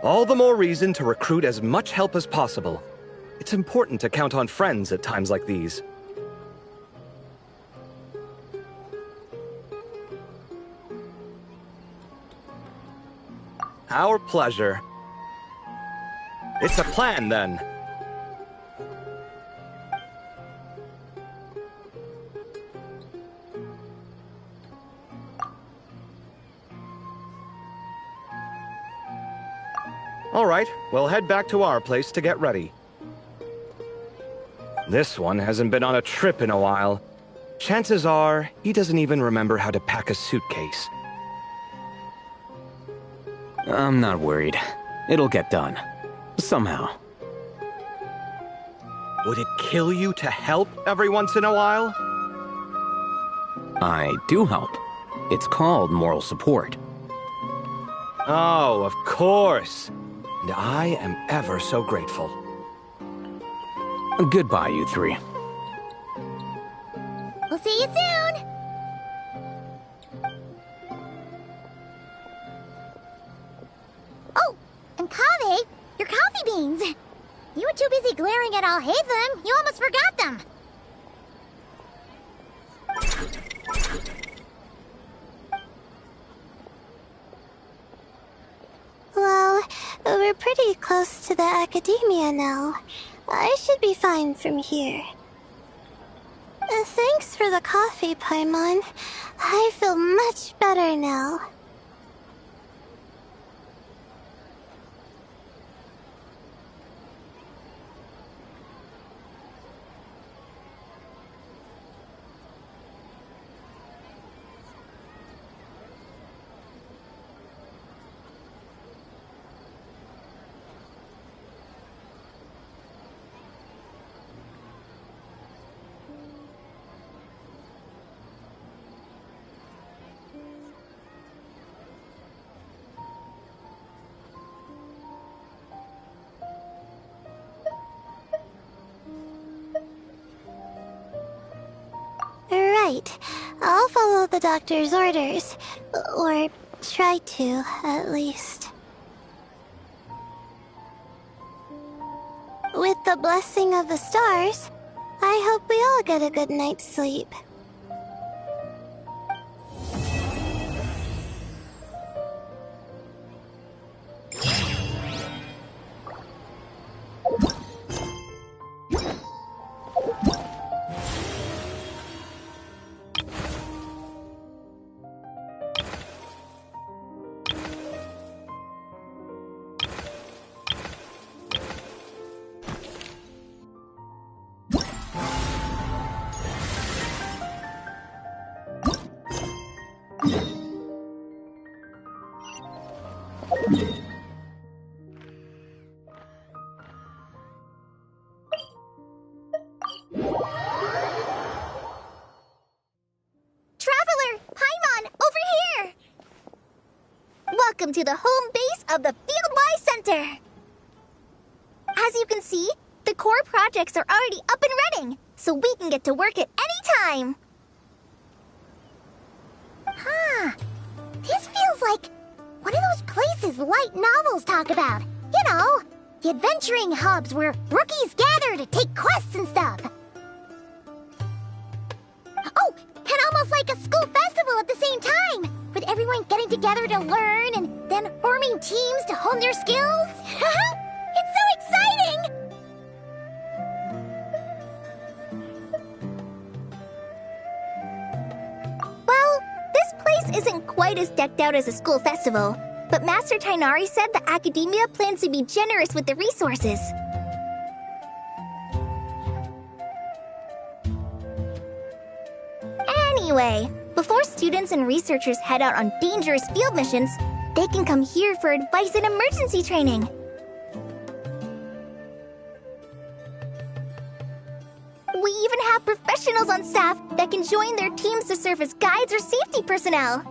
All the more reason to recruit as much help as possible. It's important to count on friends at times like these. Our pleasure. It's a plan, then. All right, we'll head back to our place to get ready. This one hasn't been on a trip in a while. Chances are, he doesn't even remember how to pack a suitcase. I'm not worried. It'll get done. Somehow. Would it kill you to help every once in a while? I do help. It's called moral support. Oh, of course. And I am ever so grateful. Goodbye, you three. We'll see you soon! Oh, and Kaveh, your coffee beans! You were too busy glaring at all Hatham, you almost forgot them! Well, we're pretty close to the academia now. I should be fine from here. Thanks for the coffee, Paimon. I feel much better now. Right. I'll follow the doctor's orders. Or try to, at least. With the blessing of the stars, I hope we all get a good night's sleep. Welcome to the home base of the Fieldwise Center! As you can see, the core projects are already up and running, so we can get to work at any time! This feels like one of those places light novels talk about. You know, the adventuring hubs where rookies gather to take quests and stuff. Oh, and almost like a school festival at the same time, with everyone getting together to learn and then forming teams to hone their skills. It's so exciting! place isn't quite as decked out as a school festival, but Master Tainari said the academia plans to be generous with the resources. Anyway, before students and researchers head out on dangerous field missions, they can come here for advice and emergency training. We even have professionals on staff that can join their teams to serve as guides or safety personnel.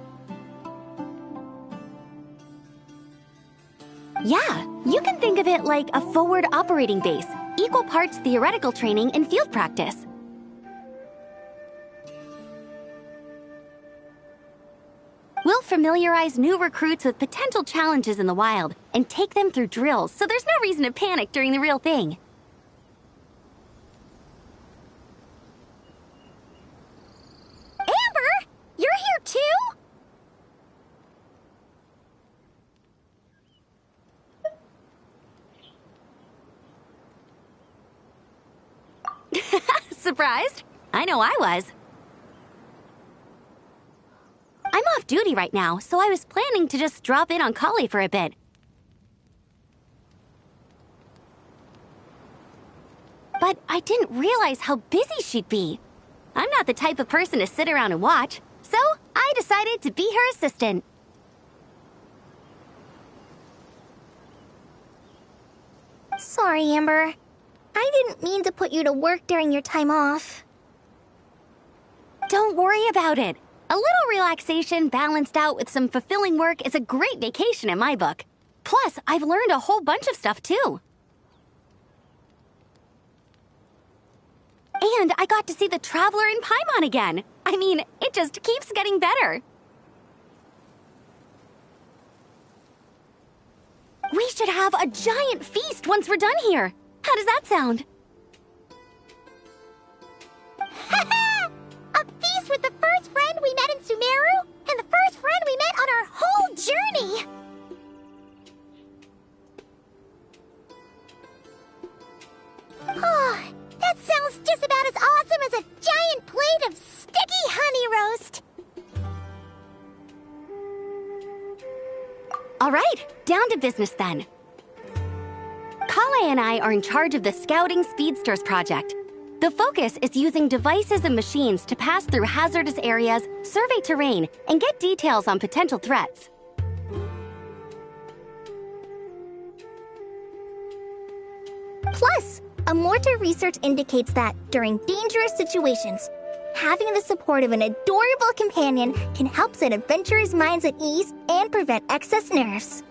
Yeah, you can think of it like a forward operating base, equal parts theoretical training and field practice. We'll familiarize new recruits with potential challenges in the wild and take them through drills, so there's no reason to panic during the real thing. Amber, you're here too? Surprised? I know I was. I'm off duty right now, so I was planning to just drop in on Kali for a bit. But I didn't realize how busy she'd be. I'm not the type of person to sit around and watch, so I decided to be her assistant. Sorry, Amber. I didn't mean to put you to work during your time off. Don't worry about it. A little relaxation balanced out with some fulfilling work is a great vacation in my book. Plus, I've learned a whole bunch of stuff too. And I got to see the Traveler in Paimon again. I mean, it just keeps getting better. We should have a giant feast once we're done here. How does that sound? A feast with the first friend we met in Sumeru, and the first friend we met on our whole journey! Oh, that sounds just about as awesome as a giant plate of sticky honey roast! All right, down to business then. Kale and I are in charge of the Scouting Speedsters project. The focus is using devices and machines to pass through hazardous areas, survey terrain, and get details on potential threats. Plus, a mortar research indicates that, during dangerous situations, having the support of an adorable companion can help set adventurers' minds at ease and prevent excess nerves.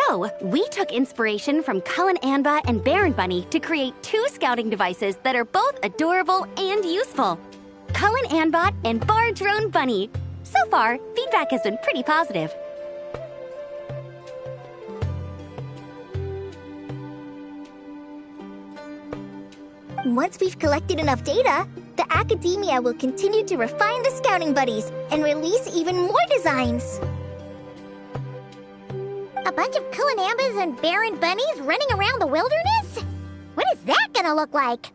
So, we took inspiration from Cullen Anba and Baron Bunny to create 2 scouting devices that are both adorable and useful. Cullen Anbot and Bar Drone Bunny. So far, feedback has been pretty positive. Once we've collected enough data, the academia will continue to refine the scouting buddies and release even more designs. A bunch of Kulanambas and Baron Bunnies running around the wilderness? What is that gonna look like?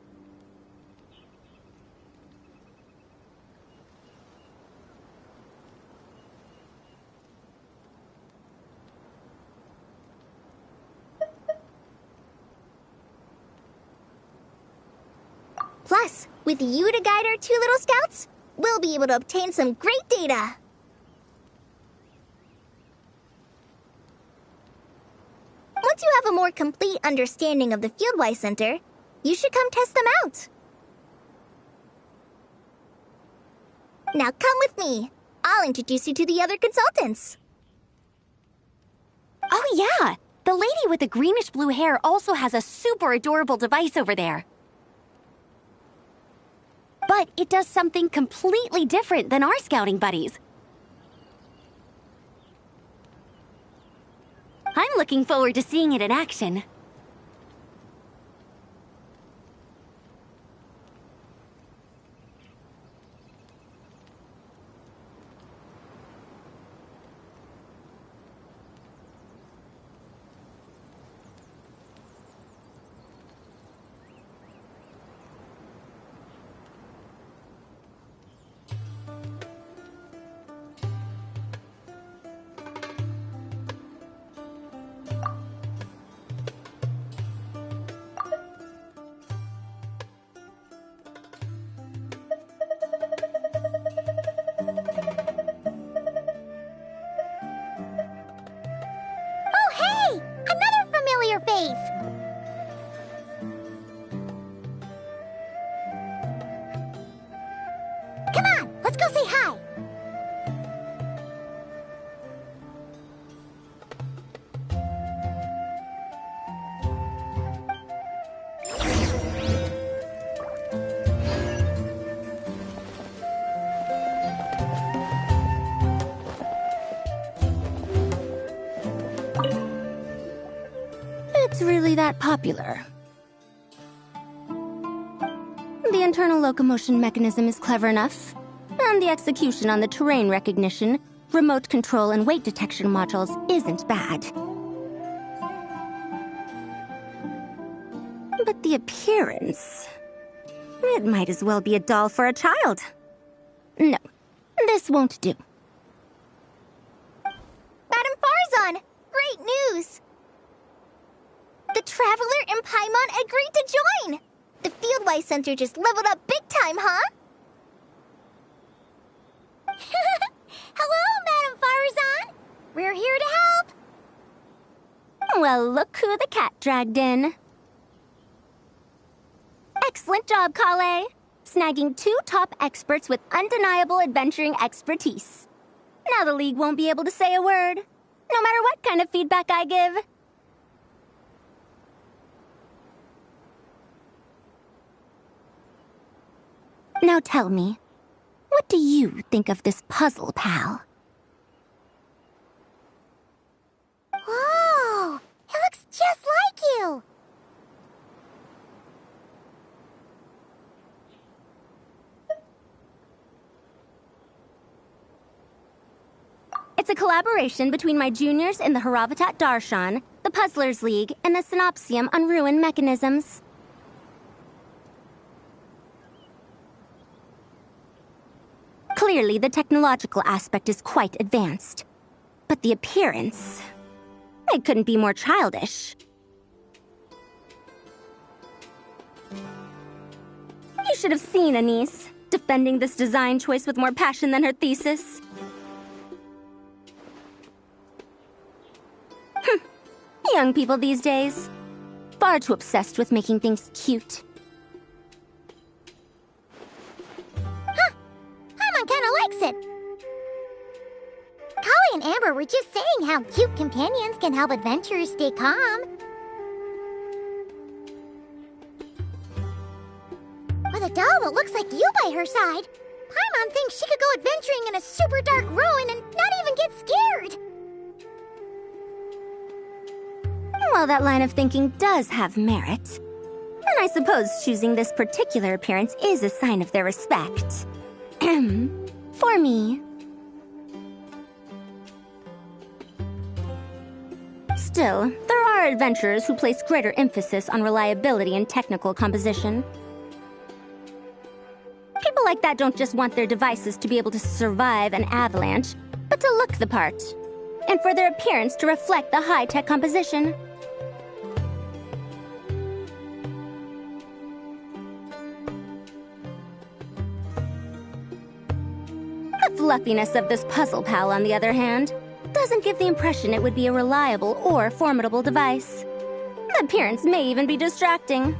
Plus, with you to guide our 2 little scouts, we'll be able to obtain some great data. Once you have a more complete understanding of the Fieldwise Center, you should come test them out. Now come with me. I'll introduce you to the other consultants. Oh yeah! The lady with the greenish-blue hair also has a super adorable device over there. But it does something completely different than our scouting buddies. I'm looking forward to seeing it in action. really that popular. The internal locomotion mechanism is clever enough, and the execution on the terrain recognition, remote control, and weight detection modules isn't bad. But the appearance... it might as well be a doll for a child. No, this won't do. Madame Farzan! Great news! The Traveler and Paimon agreed to join! The Fieldwise Center just leveled up big time, huh? Hello, Madame Farzan! We're here to help! Well, look who the cat dragged in. Excellent job, Kale. Snagging 2 top experts with undeniable adventuring expertise. Now the League won't be able to say a word, no matter what kind of feedback I give. Now tell me, what do you think of this puzzle, pal? Whoa! It looks just like you! It's a collaboration between my juniors in the Haravatat Darshan, the Puzzlers League, and the Synopsium on Ruin Mechanisms. Clearly, the technological aspect is quite advanced. But the appearance... it couldn't be more childish. You should have seen Anise, defending this design choice with more passion than her thesis. Young people these days. Far too obsessed with making things cute. Huh. Paimon kinda likes it. Kali and Amber were just saying how cute companions can help adventurers stay calm. With a doll that looks like you by her side, Paimon thinks she could go adventuring in a super dark ruin and not even get scared. Well, that line of thinking does have merit. And I suppose choosing this particular appearance is a sign of their respect. For me. Still, there are adventurers who place greater emphasis on reliability and technical composition. People like that don't just want their devices to be able to survive an avalanche, but to look the part, and for their appearance to reflect the high-tech composition. The fluffiness of this puzzle pal, on the other hand, doesn't give the impression it would be a reliable or formidable device. The appearance may even be distracting.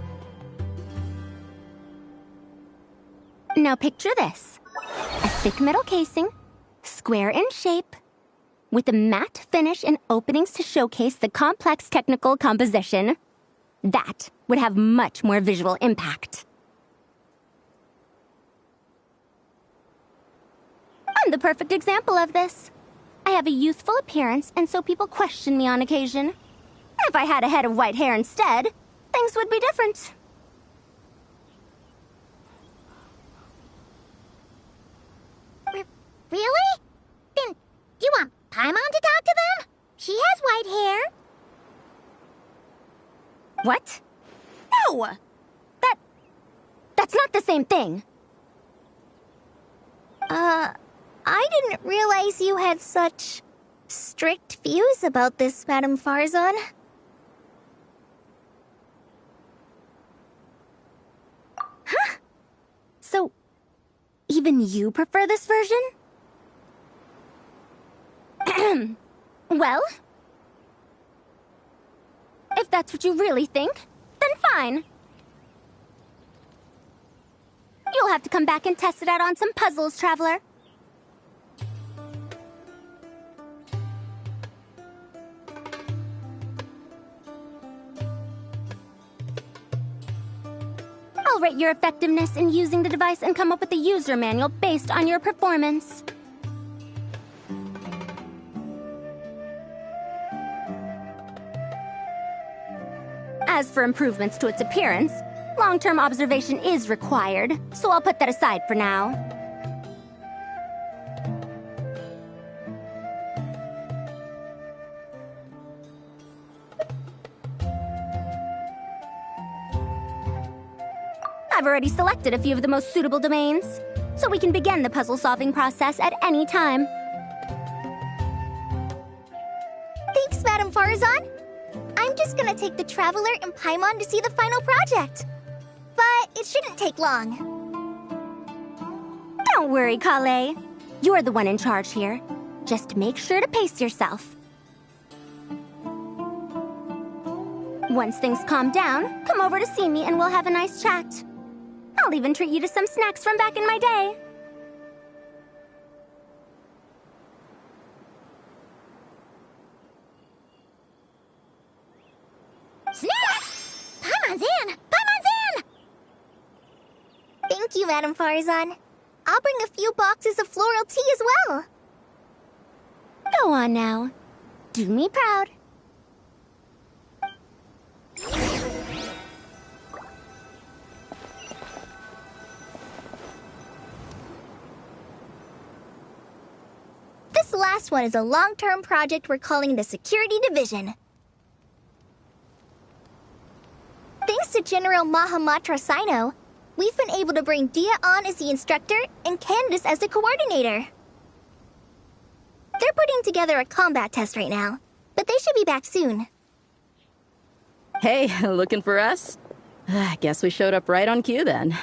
Now picture this. A thick metal casing, square in shape, with a matte finish and openings to showcase the complex technical composition. That would have much more visual impact. I'm the perfect example of this. I have a youthful appearance, and so people question me on occasion. If I had a head of white hair instead, things would be different. Really? Then, do you want Paimon to talk to them? She has white hair. What? No! That's not the same thing. I didn't realize you had such strict views about this, Madame Farzan. Huh? So, even you prefer this version? Well, if that's what you really think, then fine. You'll have to come back and test it out on some puzzles, Traveler. I'll rate your effectiveness in using the device and come up with a user manual based on your performance. As for improvements to its appearance, long-term observation is required, so I'll put that aside for now. I've already selected a few of the most suitable domains, so we can begin the puzzle-solving process at any time. Thanks, Madame Farazan. I'm just gonna take the Traveler and Paimon to see the final project. But it shouldn't take long. Don't worry, Kale. You're the one in charge here. Just make sure to pace yourself. Once things calm down, come over to see me and we'll have a nice chat. I'll even treat you to some snacks from back in my day. Snacks! Paimon's in! Paimon's in! Thank you, Madame Farazan. I'll bring a few boxes of floral tea as well. Go on now. Do me proud. This last one is a long-term project we're calling the Security Division. Thanks to General Mahamatra Sino, we've been able to bring Dia on as the instructor and Candace as the coordinator. They're putting together a combat test right now, but they should be back soon. Hey, looking for us? I guess we showed up right on cue then.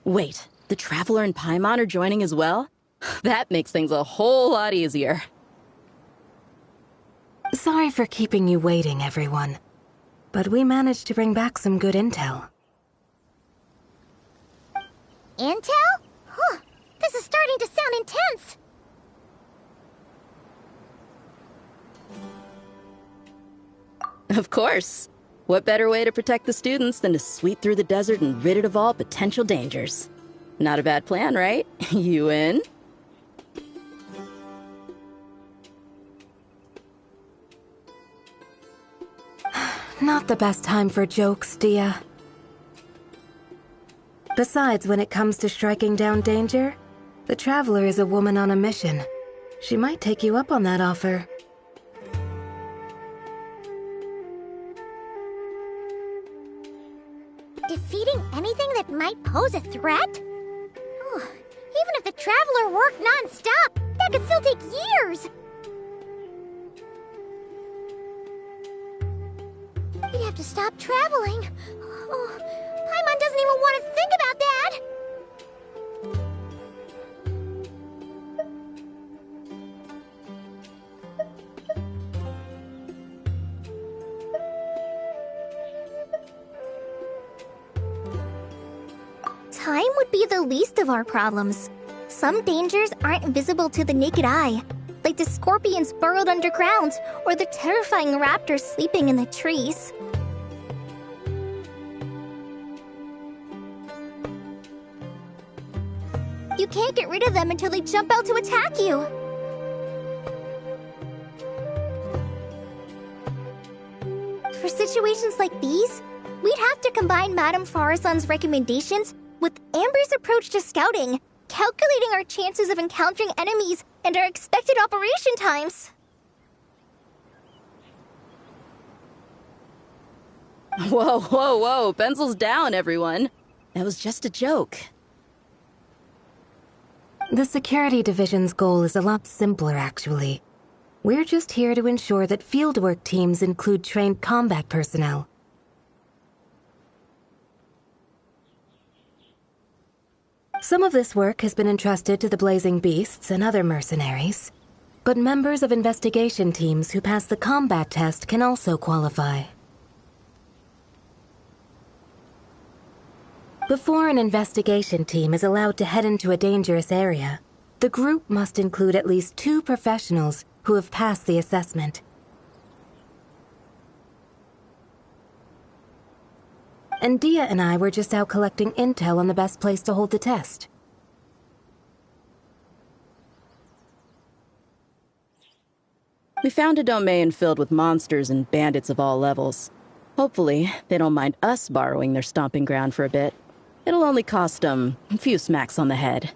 Wait, the Traveler and Paimon are joining as well? That makes things a whole lot easier. Sorry for keeping you waiting, everyone. But we managed to bring back some good intel. Intel? Huh, this is starting to sound intense. Of course. What better way to protect the students than to sweep through the desert and rid it of all potential dangers? Not a bad plan, right? You in? Not the best time for jokes, Dia. Besides, when it comes to striking down danger, the Traveler is a woman on a mission. She might take you up on that offer. Defeating anything that might pose a threat? Even if the Traveler worked non-stop, that could still take years! We'd have to stop traveling. Oh, Paimon doesn't even want to think about that! Time would be the least of our problems. Some dangers aren't visible to the naked eye, like the scorpions burrowed underground or the terrifying raptors sleeping in the trees. You can't get rid of them until they jump out to attack you. For situations like these, we'd have to combine Madame Farazan's recommendations with Amber's approach to scouting, calculating our chances of encountering enemies and our expected operation times. Whoa, whoa, whoa, pencils down, everyone. That was just a joke. The Security Division's goal is a lot simpler, actually. We're just here to ensure that fieldwork teams include trained combat personnel. Some of this work has been entrusted to the Blazing Beasts and other mercenaries, but members of investigation teams who pass the combat test can also qualify. Before an investigation team is allowed to head into a dangerous area, the group must include at least 2 professionals who have passed the assessment. And Dia and I were just out collecting intel on the best place to hold the test. We found a domain filled with monsters and bandits of all levels. Hopefully, they don't mind us borrowing their stomping ground for a bit. It'll only cost them a few smacks on the head.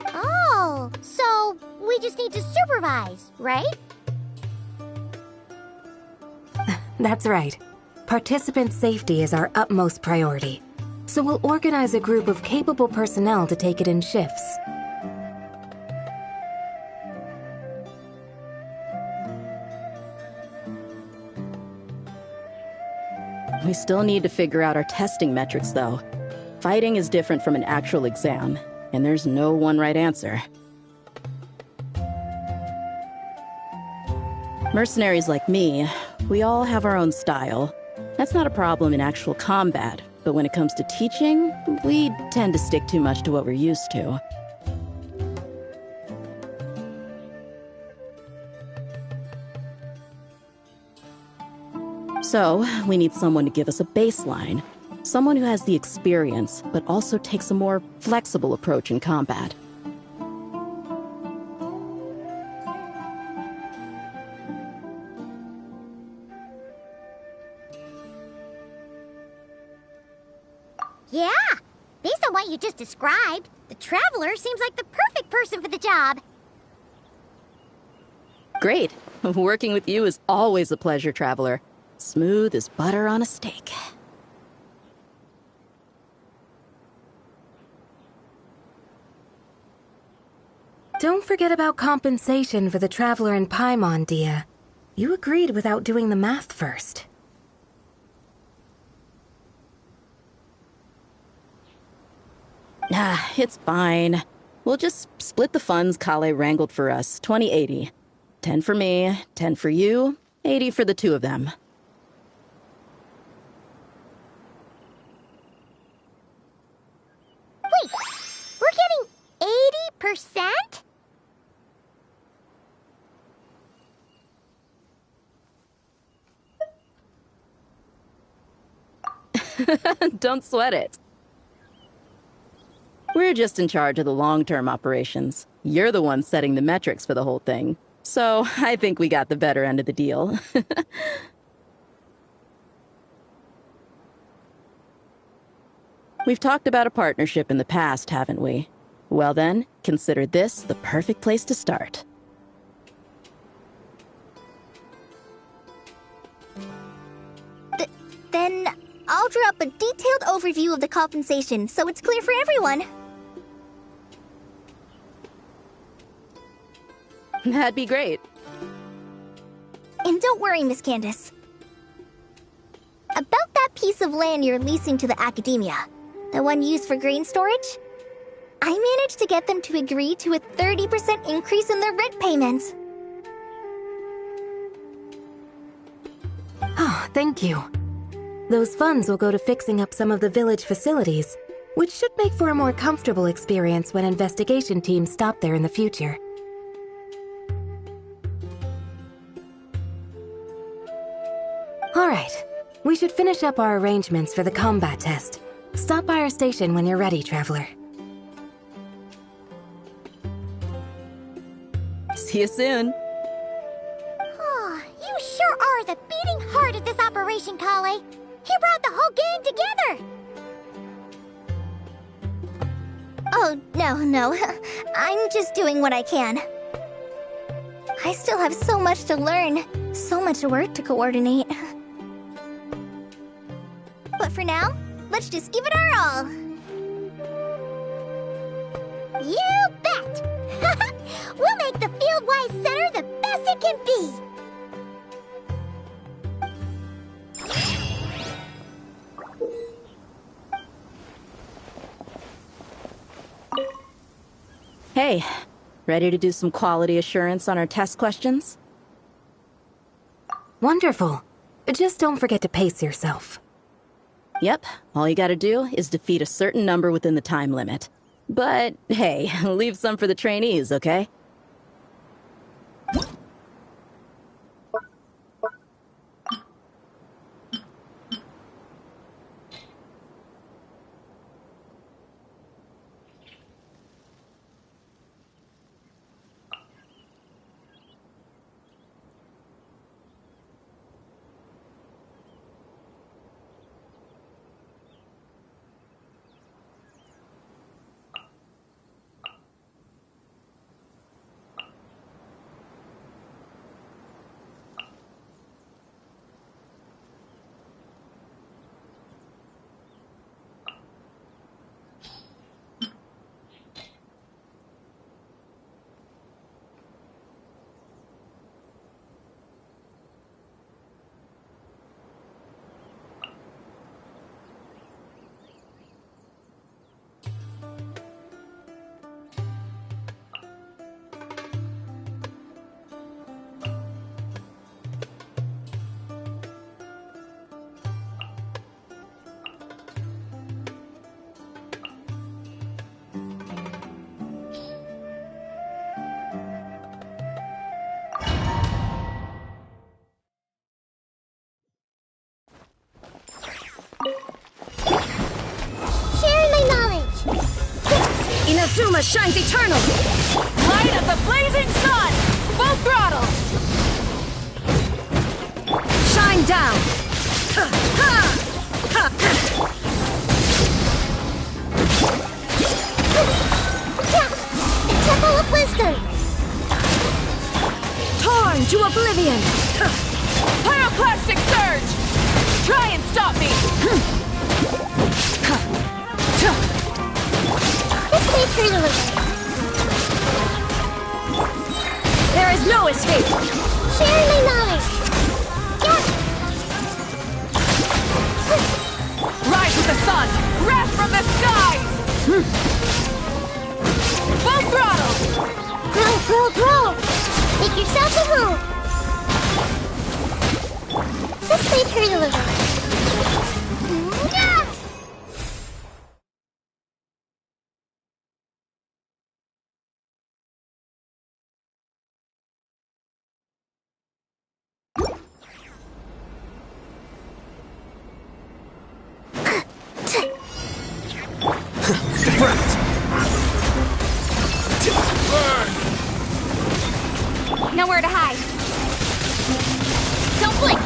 Oh, so we just need to supervise, right? That's right. Participant safety is our utmost priority. So we'll organize a group of capable personnel to take it in shifts. We still need to figure out our testing metrics, though. Fighting is different from an actual exam, and there's no one right answer. Mercenaries like me, we all have our own style. That's not a problem in actual combat, but when it comes to teaching, we tend to stick too much to what we're used to. So, we need someone to give us a baseline. Someone who has the experience, but also takes a more flexible approach in combat. Yeah, based on what you just described, the Traveler seems like the perfect person for the job. Great. Working with you is always a pleasure, Traveler. Smooth as butter on a steak. Don't forget about compensation for the Traveler in Paimon, Dia. You agreed without doing the math first. It's fine. We'll just split the funds Kale wrangled for us, 20-80. 10 for me, 10 for you, 80 for the two of them. Wait, we're getting 80%? Don't sweat it. We're just in charge of the long-term operations. You're the one setting the metrics for the whole thing. So I think we got the better end of the deal. We've talked about a partnership in the past, haven't we? Well then, consider this the perfect place to start. Then I'll draw up a detailed overview of the compensation so it's clear for everyone. That'd be great. And don't worry, Miss Candace. About that piece of land you're leasing to the academia, the one used for grain storage, I managed to get them to agree to a 30% increase in their rent payments. Oh, thank you. Those funds will go to fixing up some of the village facilities, which should make for a more comfortable experience when investigation teams stop there in the future. All right, we should finish up our arrangements for the combat test. Stop by our station when you're ready, Traveler. See you soon. Oh, you sure are the beating heart of this operation, Kale. He brought the whole gang together. Oh, no. I'm just doing what I can. I still have so much to learn, so much work to coordinate. But for now, let's just give it our all. You bet! We'll make the Fieldwise Center the best it can be! Hey, ready to do some quality assurance on our test questions? Wonderful. Just don't forget to pace yourself. Yep, all you gotta do is defeat a certain number within the time limit. But hey, leave some for the trainees, okay? Inazuma shines eternal! Light of the blazing sun! Full throttle! Shine down! Ha! Ha! Ha! Temple of Wisdom! Torn to oblivion! Pyroclastic surge! Try and stop me! This way through the There is no escape! Share my knowledge! Yeah! Rise with the sun! Wrath from the skies! Full throttle! Grow, grow, grow! Make yourself at home! This way through the Yeah! Nowhere to hide. Don't blink.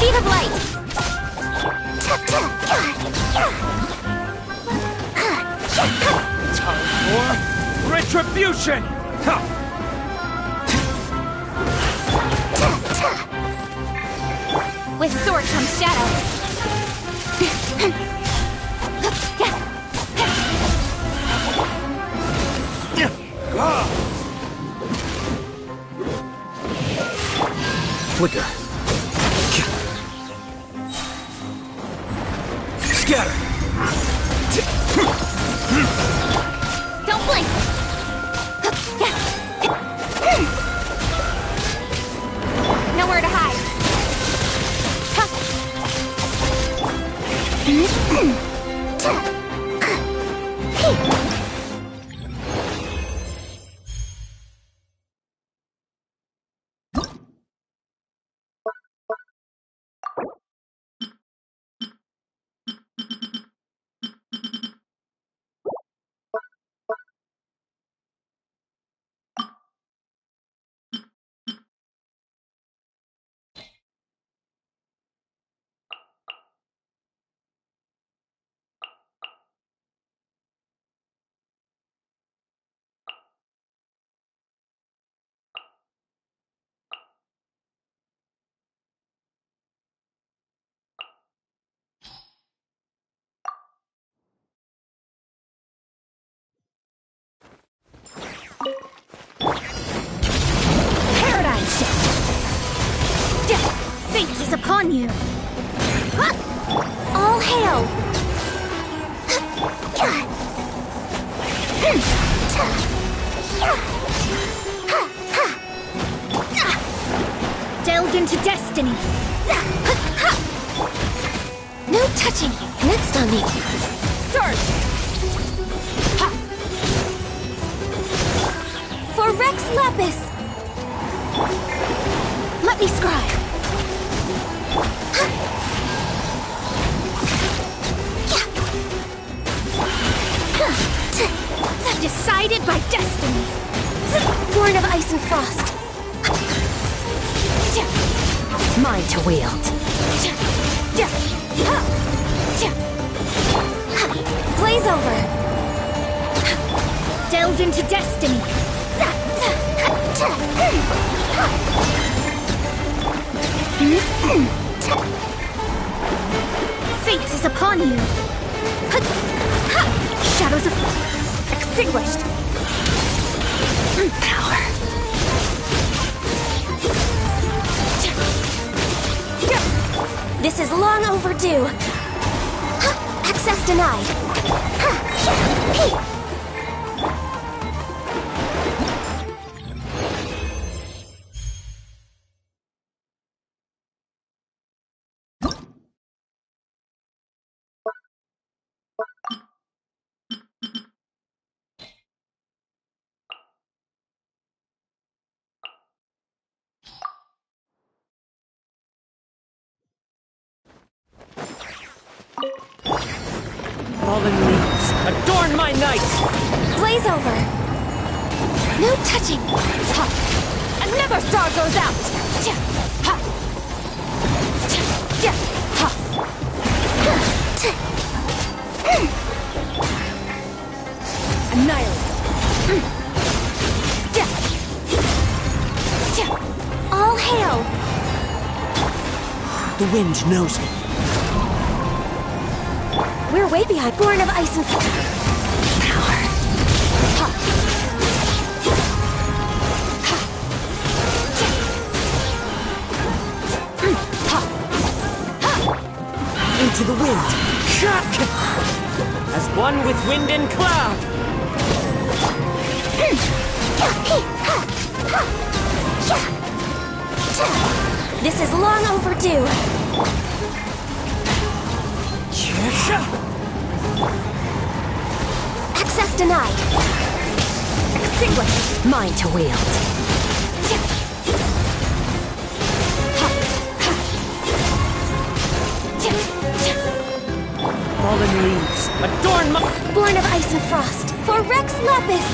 Speed of light. Time for retribution! With sword comes shadow. Flicker. Scatter. Don't blink. Nowhere to hide. Paradigm shift! Fate is upon you! All hail. Delve into destiny! No touching. Next on me. Surge! For Rex Lapis. Let me scry. Decided by destiny! Born of ice and frost. Mine to wield. Blaze over. Delve into destiny! Fate is upon you! Shadows of... extinguished! Power! This is long overdue. Access denied. Fallen leaves, adorn my night! Blaze over! No touching! Ha! And never star goes out! Tja! Ha! Tja! Ha! Annihilate! Tja! Tja! All hail! The wind knows me. We're way behind. Born of ice and power. Ha! Ha! Ha! Ha! Into the wind. As one with wind and cloud. This is long overdue. Access denied. Extinguish. Mine to wield. Fallen leaves, adorn my... Born of ice and frost, for Rex Lapis!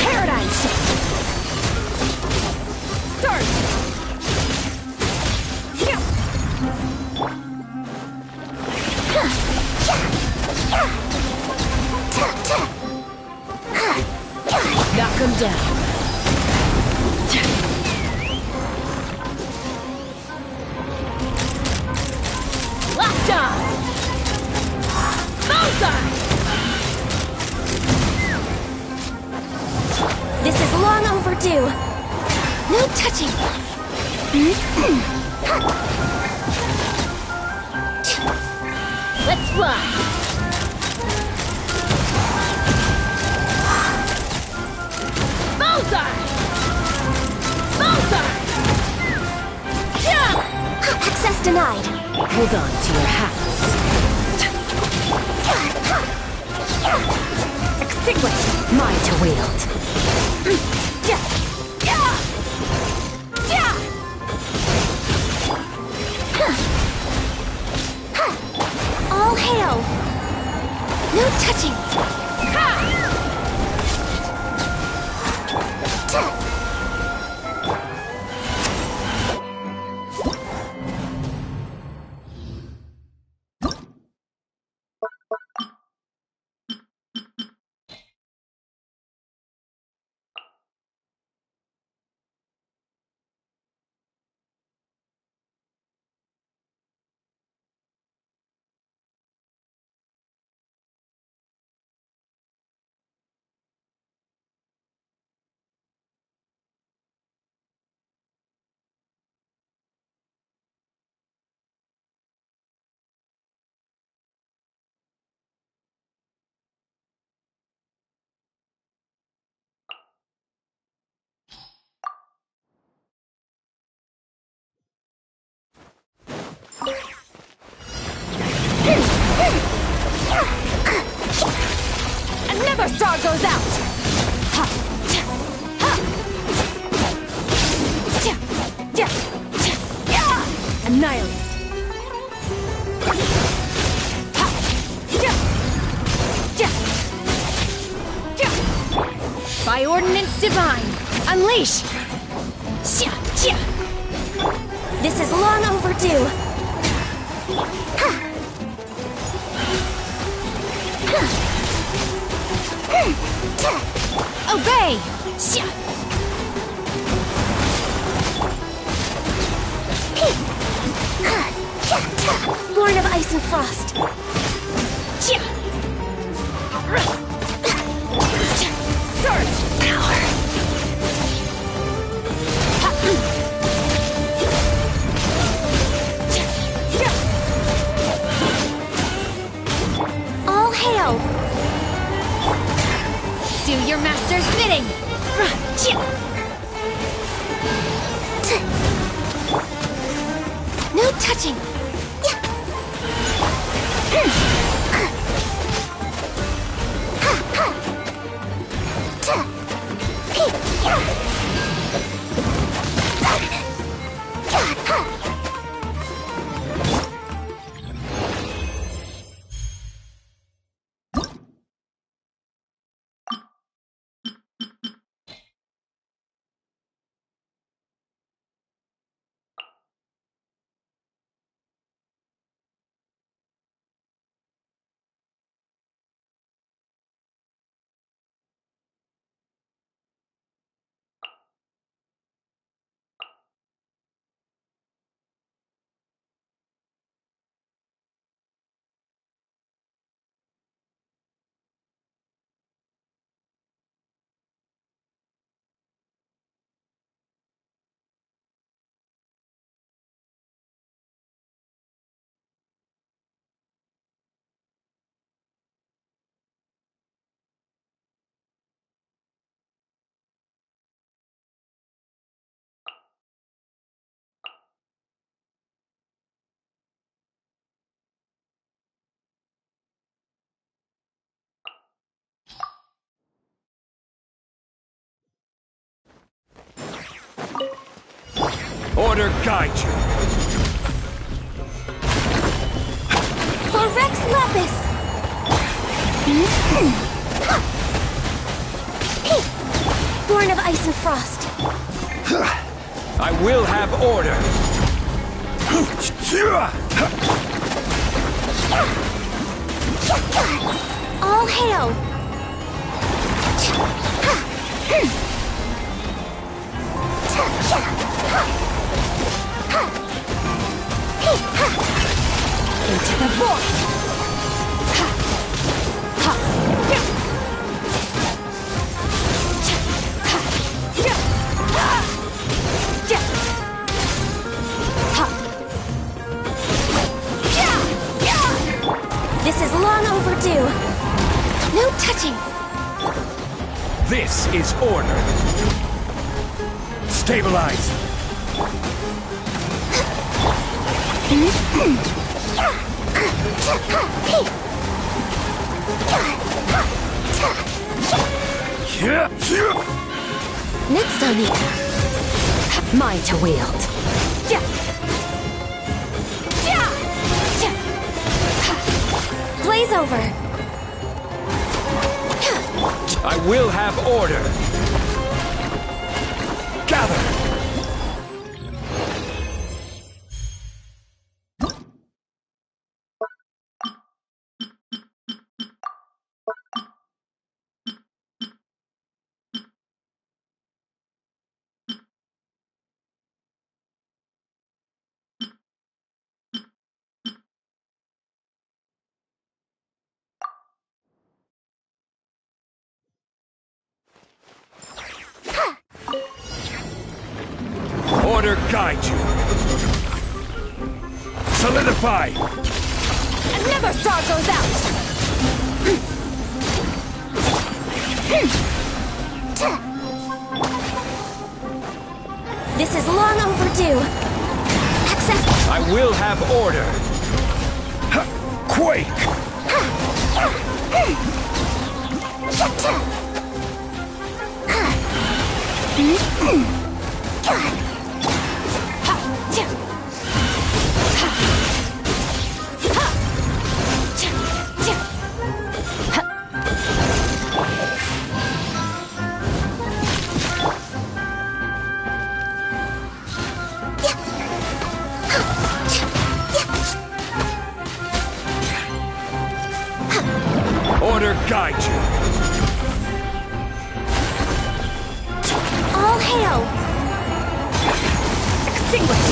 Paradigm shift! Surge! Knock him down. Locked on! Bullseye! This is long overdue. No touching. Let's fly. Bullseye! Bullseye! Access denied. Hold on to your hats. Extinguish. Mine to wield. All hail! No touching! And never star goes out! Annihilate! By ordinance divine, unleash! This is long overdue. Obey! ice and frost. Surge! Power! All hail! Do your master's bidding! No touching! Order guide you. For Rex Lapis! Born of ice and frost. I will have order. All hail! Into the void! This is long overdue. No touching. This is order. Stabilize. Next on the mine to wield. Blaze over. I will have order. Gather. Order guide you. Solidify. And never star goes out. This is long overdue. Access. I will have order. Quake. Order guide you. All hail. Extinguish.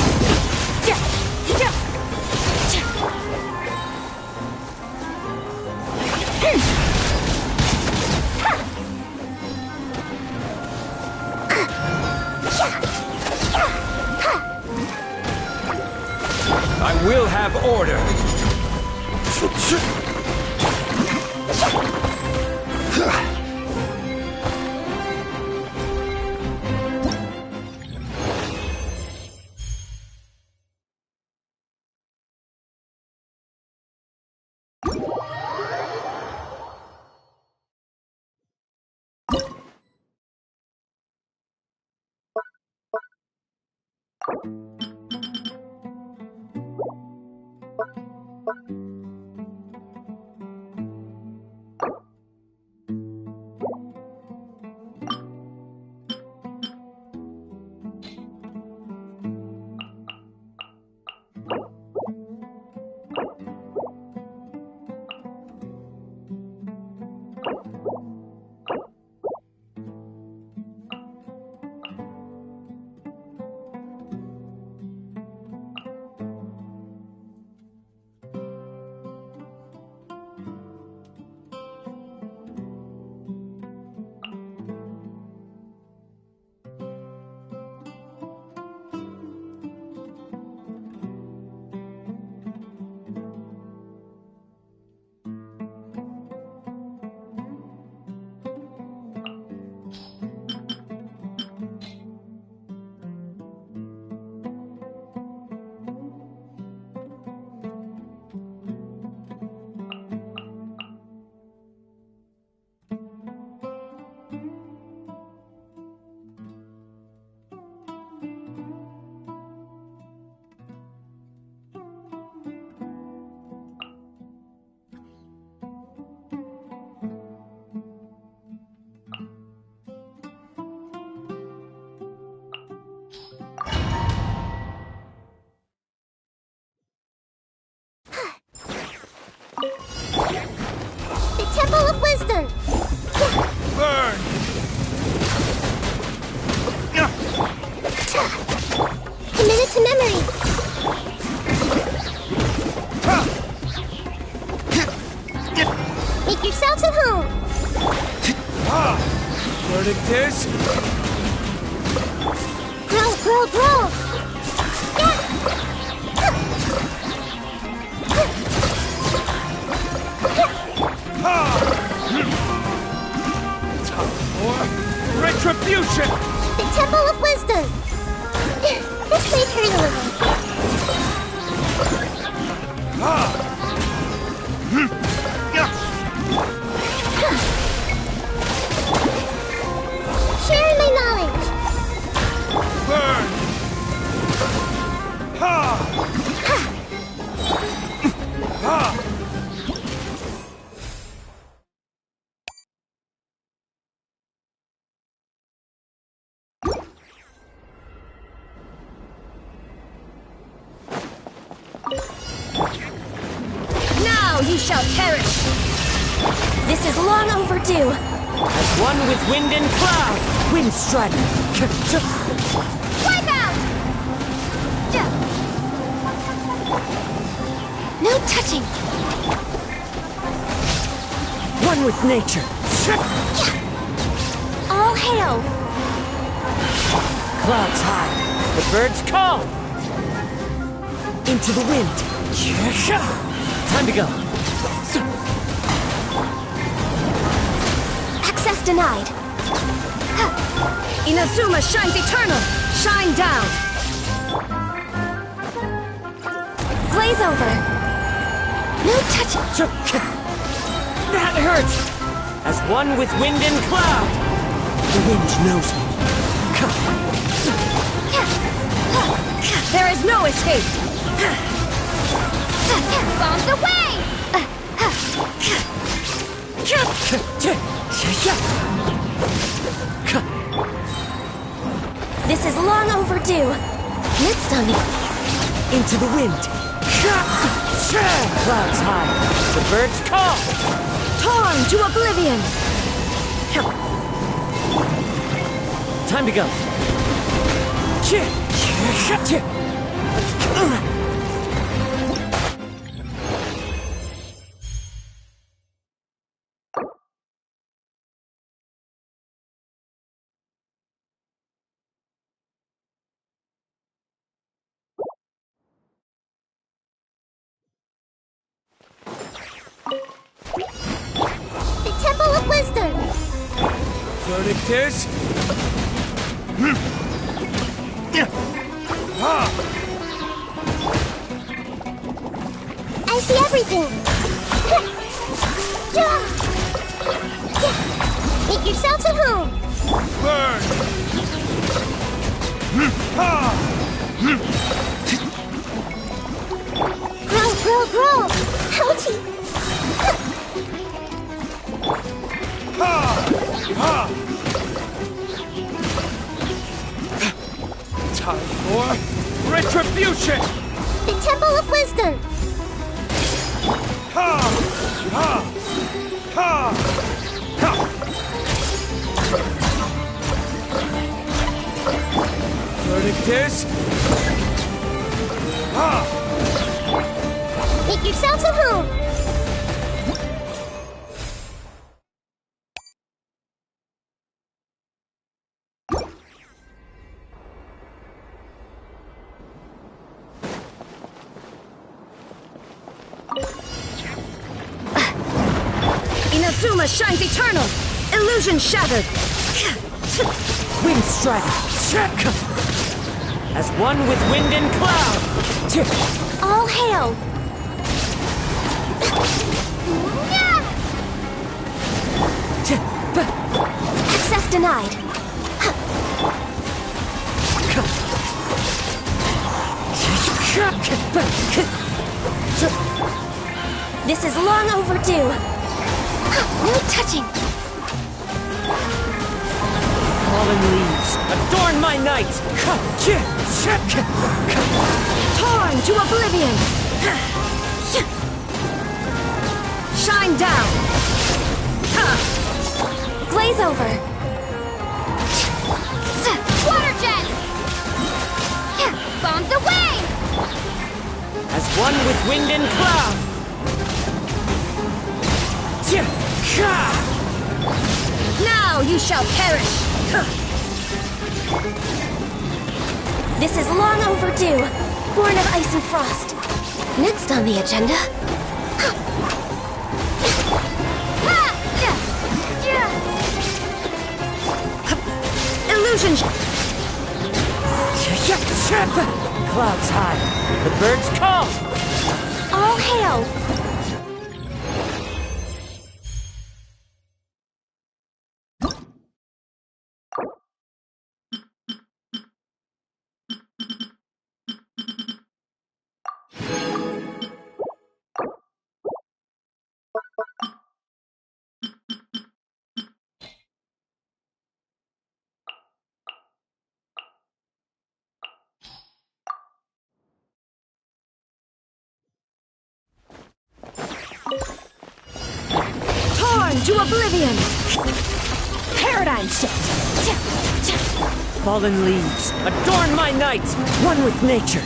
will have order. The Temple of Wisdom! Burn! Committed to memory! Make yourselves at home! Verdict is... Grow! Time for retribution! The Temple of Wisdom! This may hurt a little. Share my knowledge! Burn! Now you shall perish! This is long overdue. As one with wind and cloud, wind strike. Wipe out! No touching! One with nature. All hail. Clouds high, the birds call. Into the wind. Time to go. Access denied. Inazuma shines eternal! Shine down! Glaze over. No touching. That hurts! As one with wind and cloud. The wind knows me. There is no escape! Bombs away! This is long overdue. Next on me. Into the wind. Clouds high, the birds call. Torn to oblivion! Time to go. Verdict is... I see everything! Make yourselves at home! Burn! Grow! Ouchie! Time for retribution! The Temple of Wisdom! Verdict is... Make yourselves at home! Inazuma shines eternal! Illusion shattered! Wind strider! As one with wind and cloud! All hail! Access denied! This is long overdue! No touching! Fallen leaves, adorn my night! Torn to oblivion! Shine down! Glaze over! Water jet! Bombs away! As one with wind and cloud! Now you shall perish! This is long overdue! Born of ice and frost! Next on the agenda... Illusion! Clouds high, the birds call! All hail! Torn to oblivion! Paradigm shift! Fallen leaves, adorn my night! One with nature!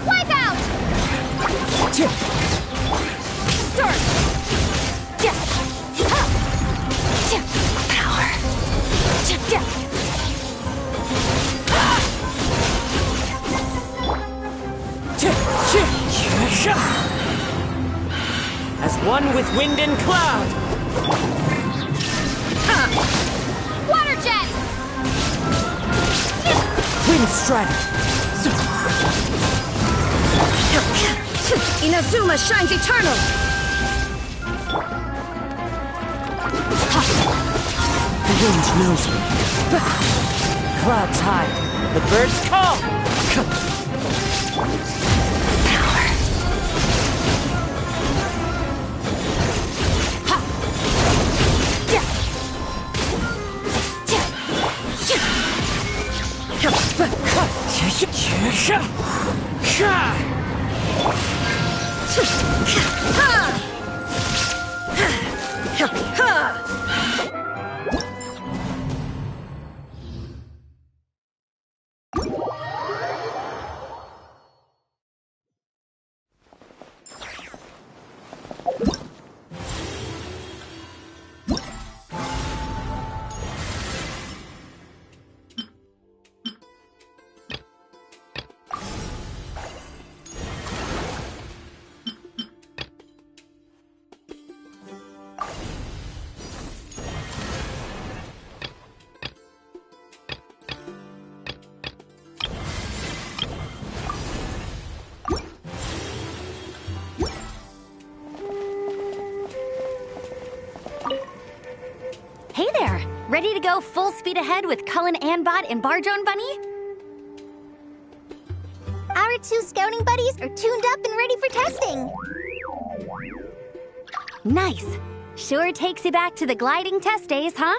Wipe out! Start! Power! As one with wind and cloud! Water jet! Wind strider! Inazuma shines eternal! The wind knows me. Clouds high, the birds call! Ready to go full speed ahead with Cullen Anbot and Bardrone Bunny? Our 2 scouting buddies are tuned up and ready for testing. Nice. Sure takes you back to the gliding test days, huh?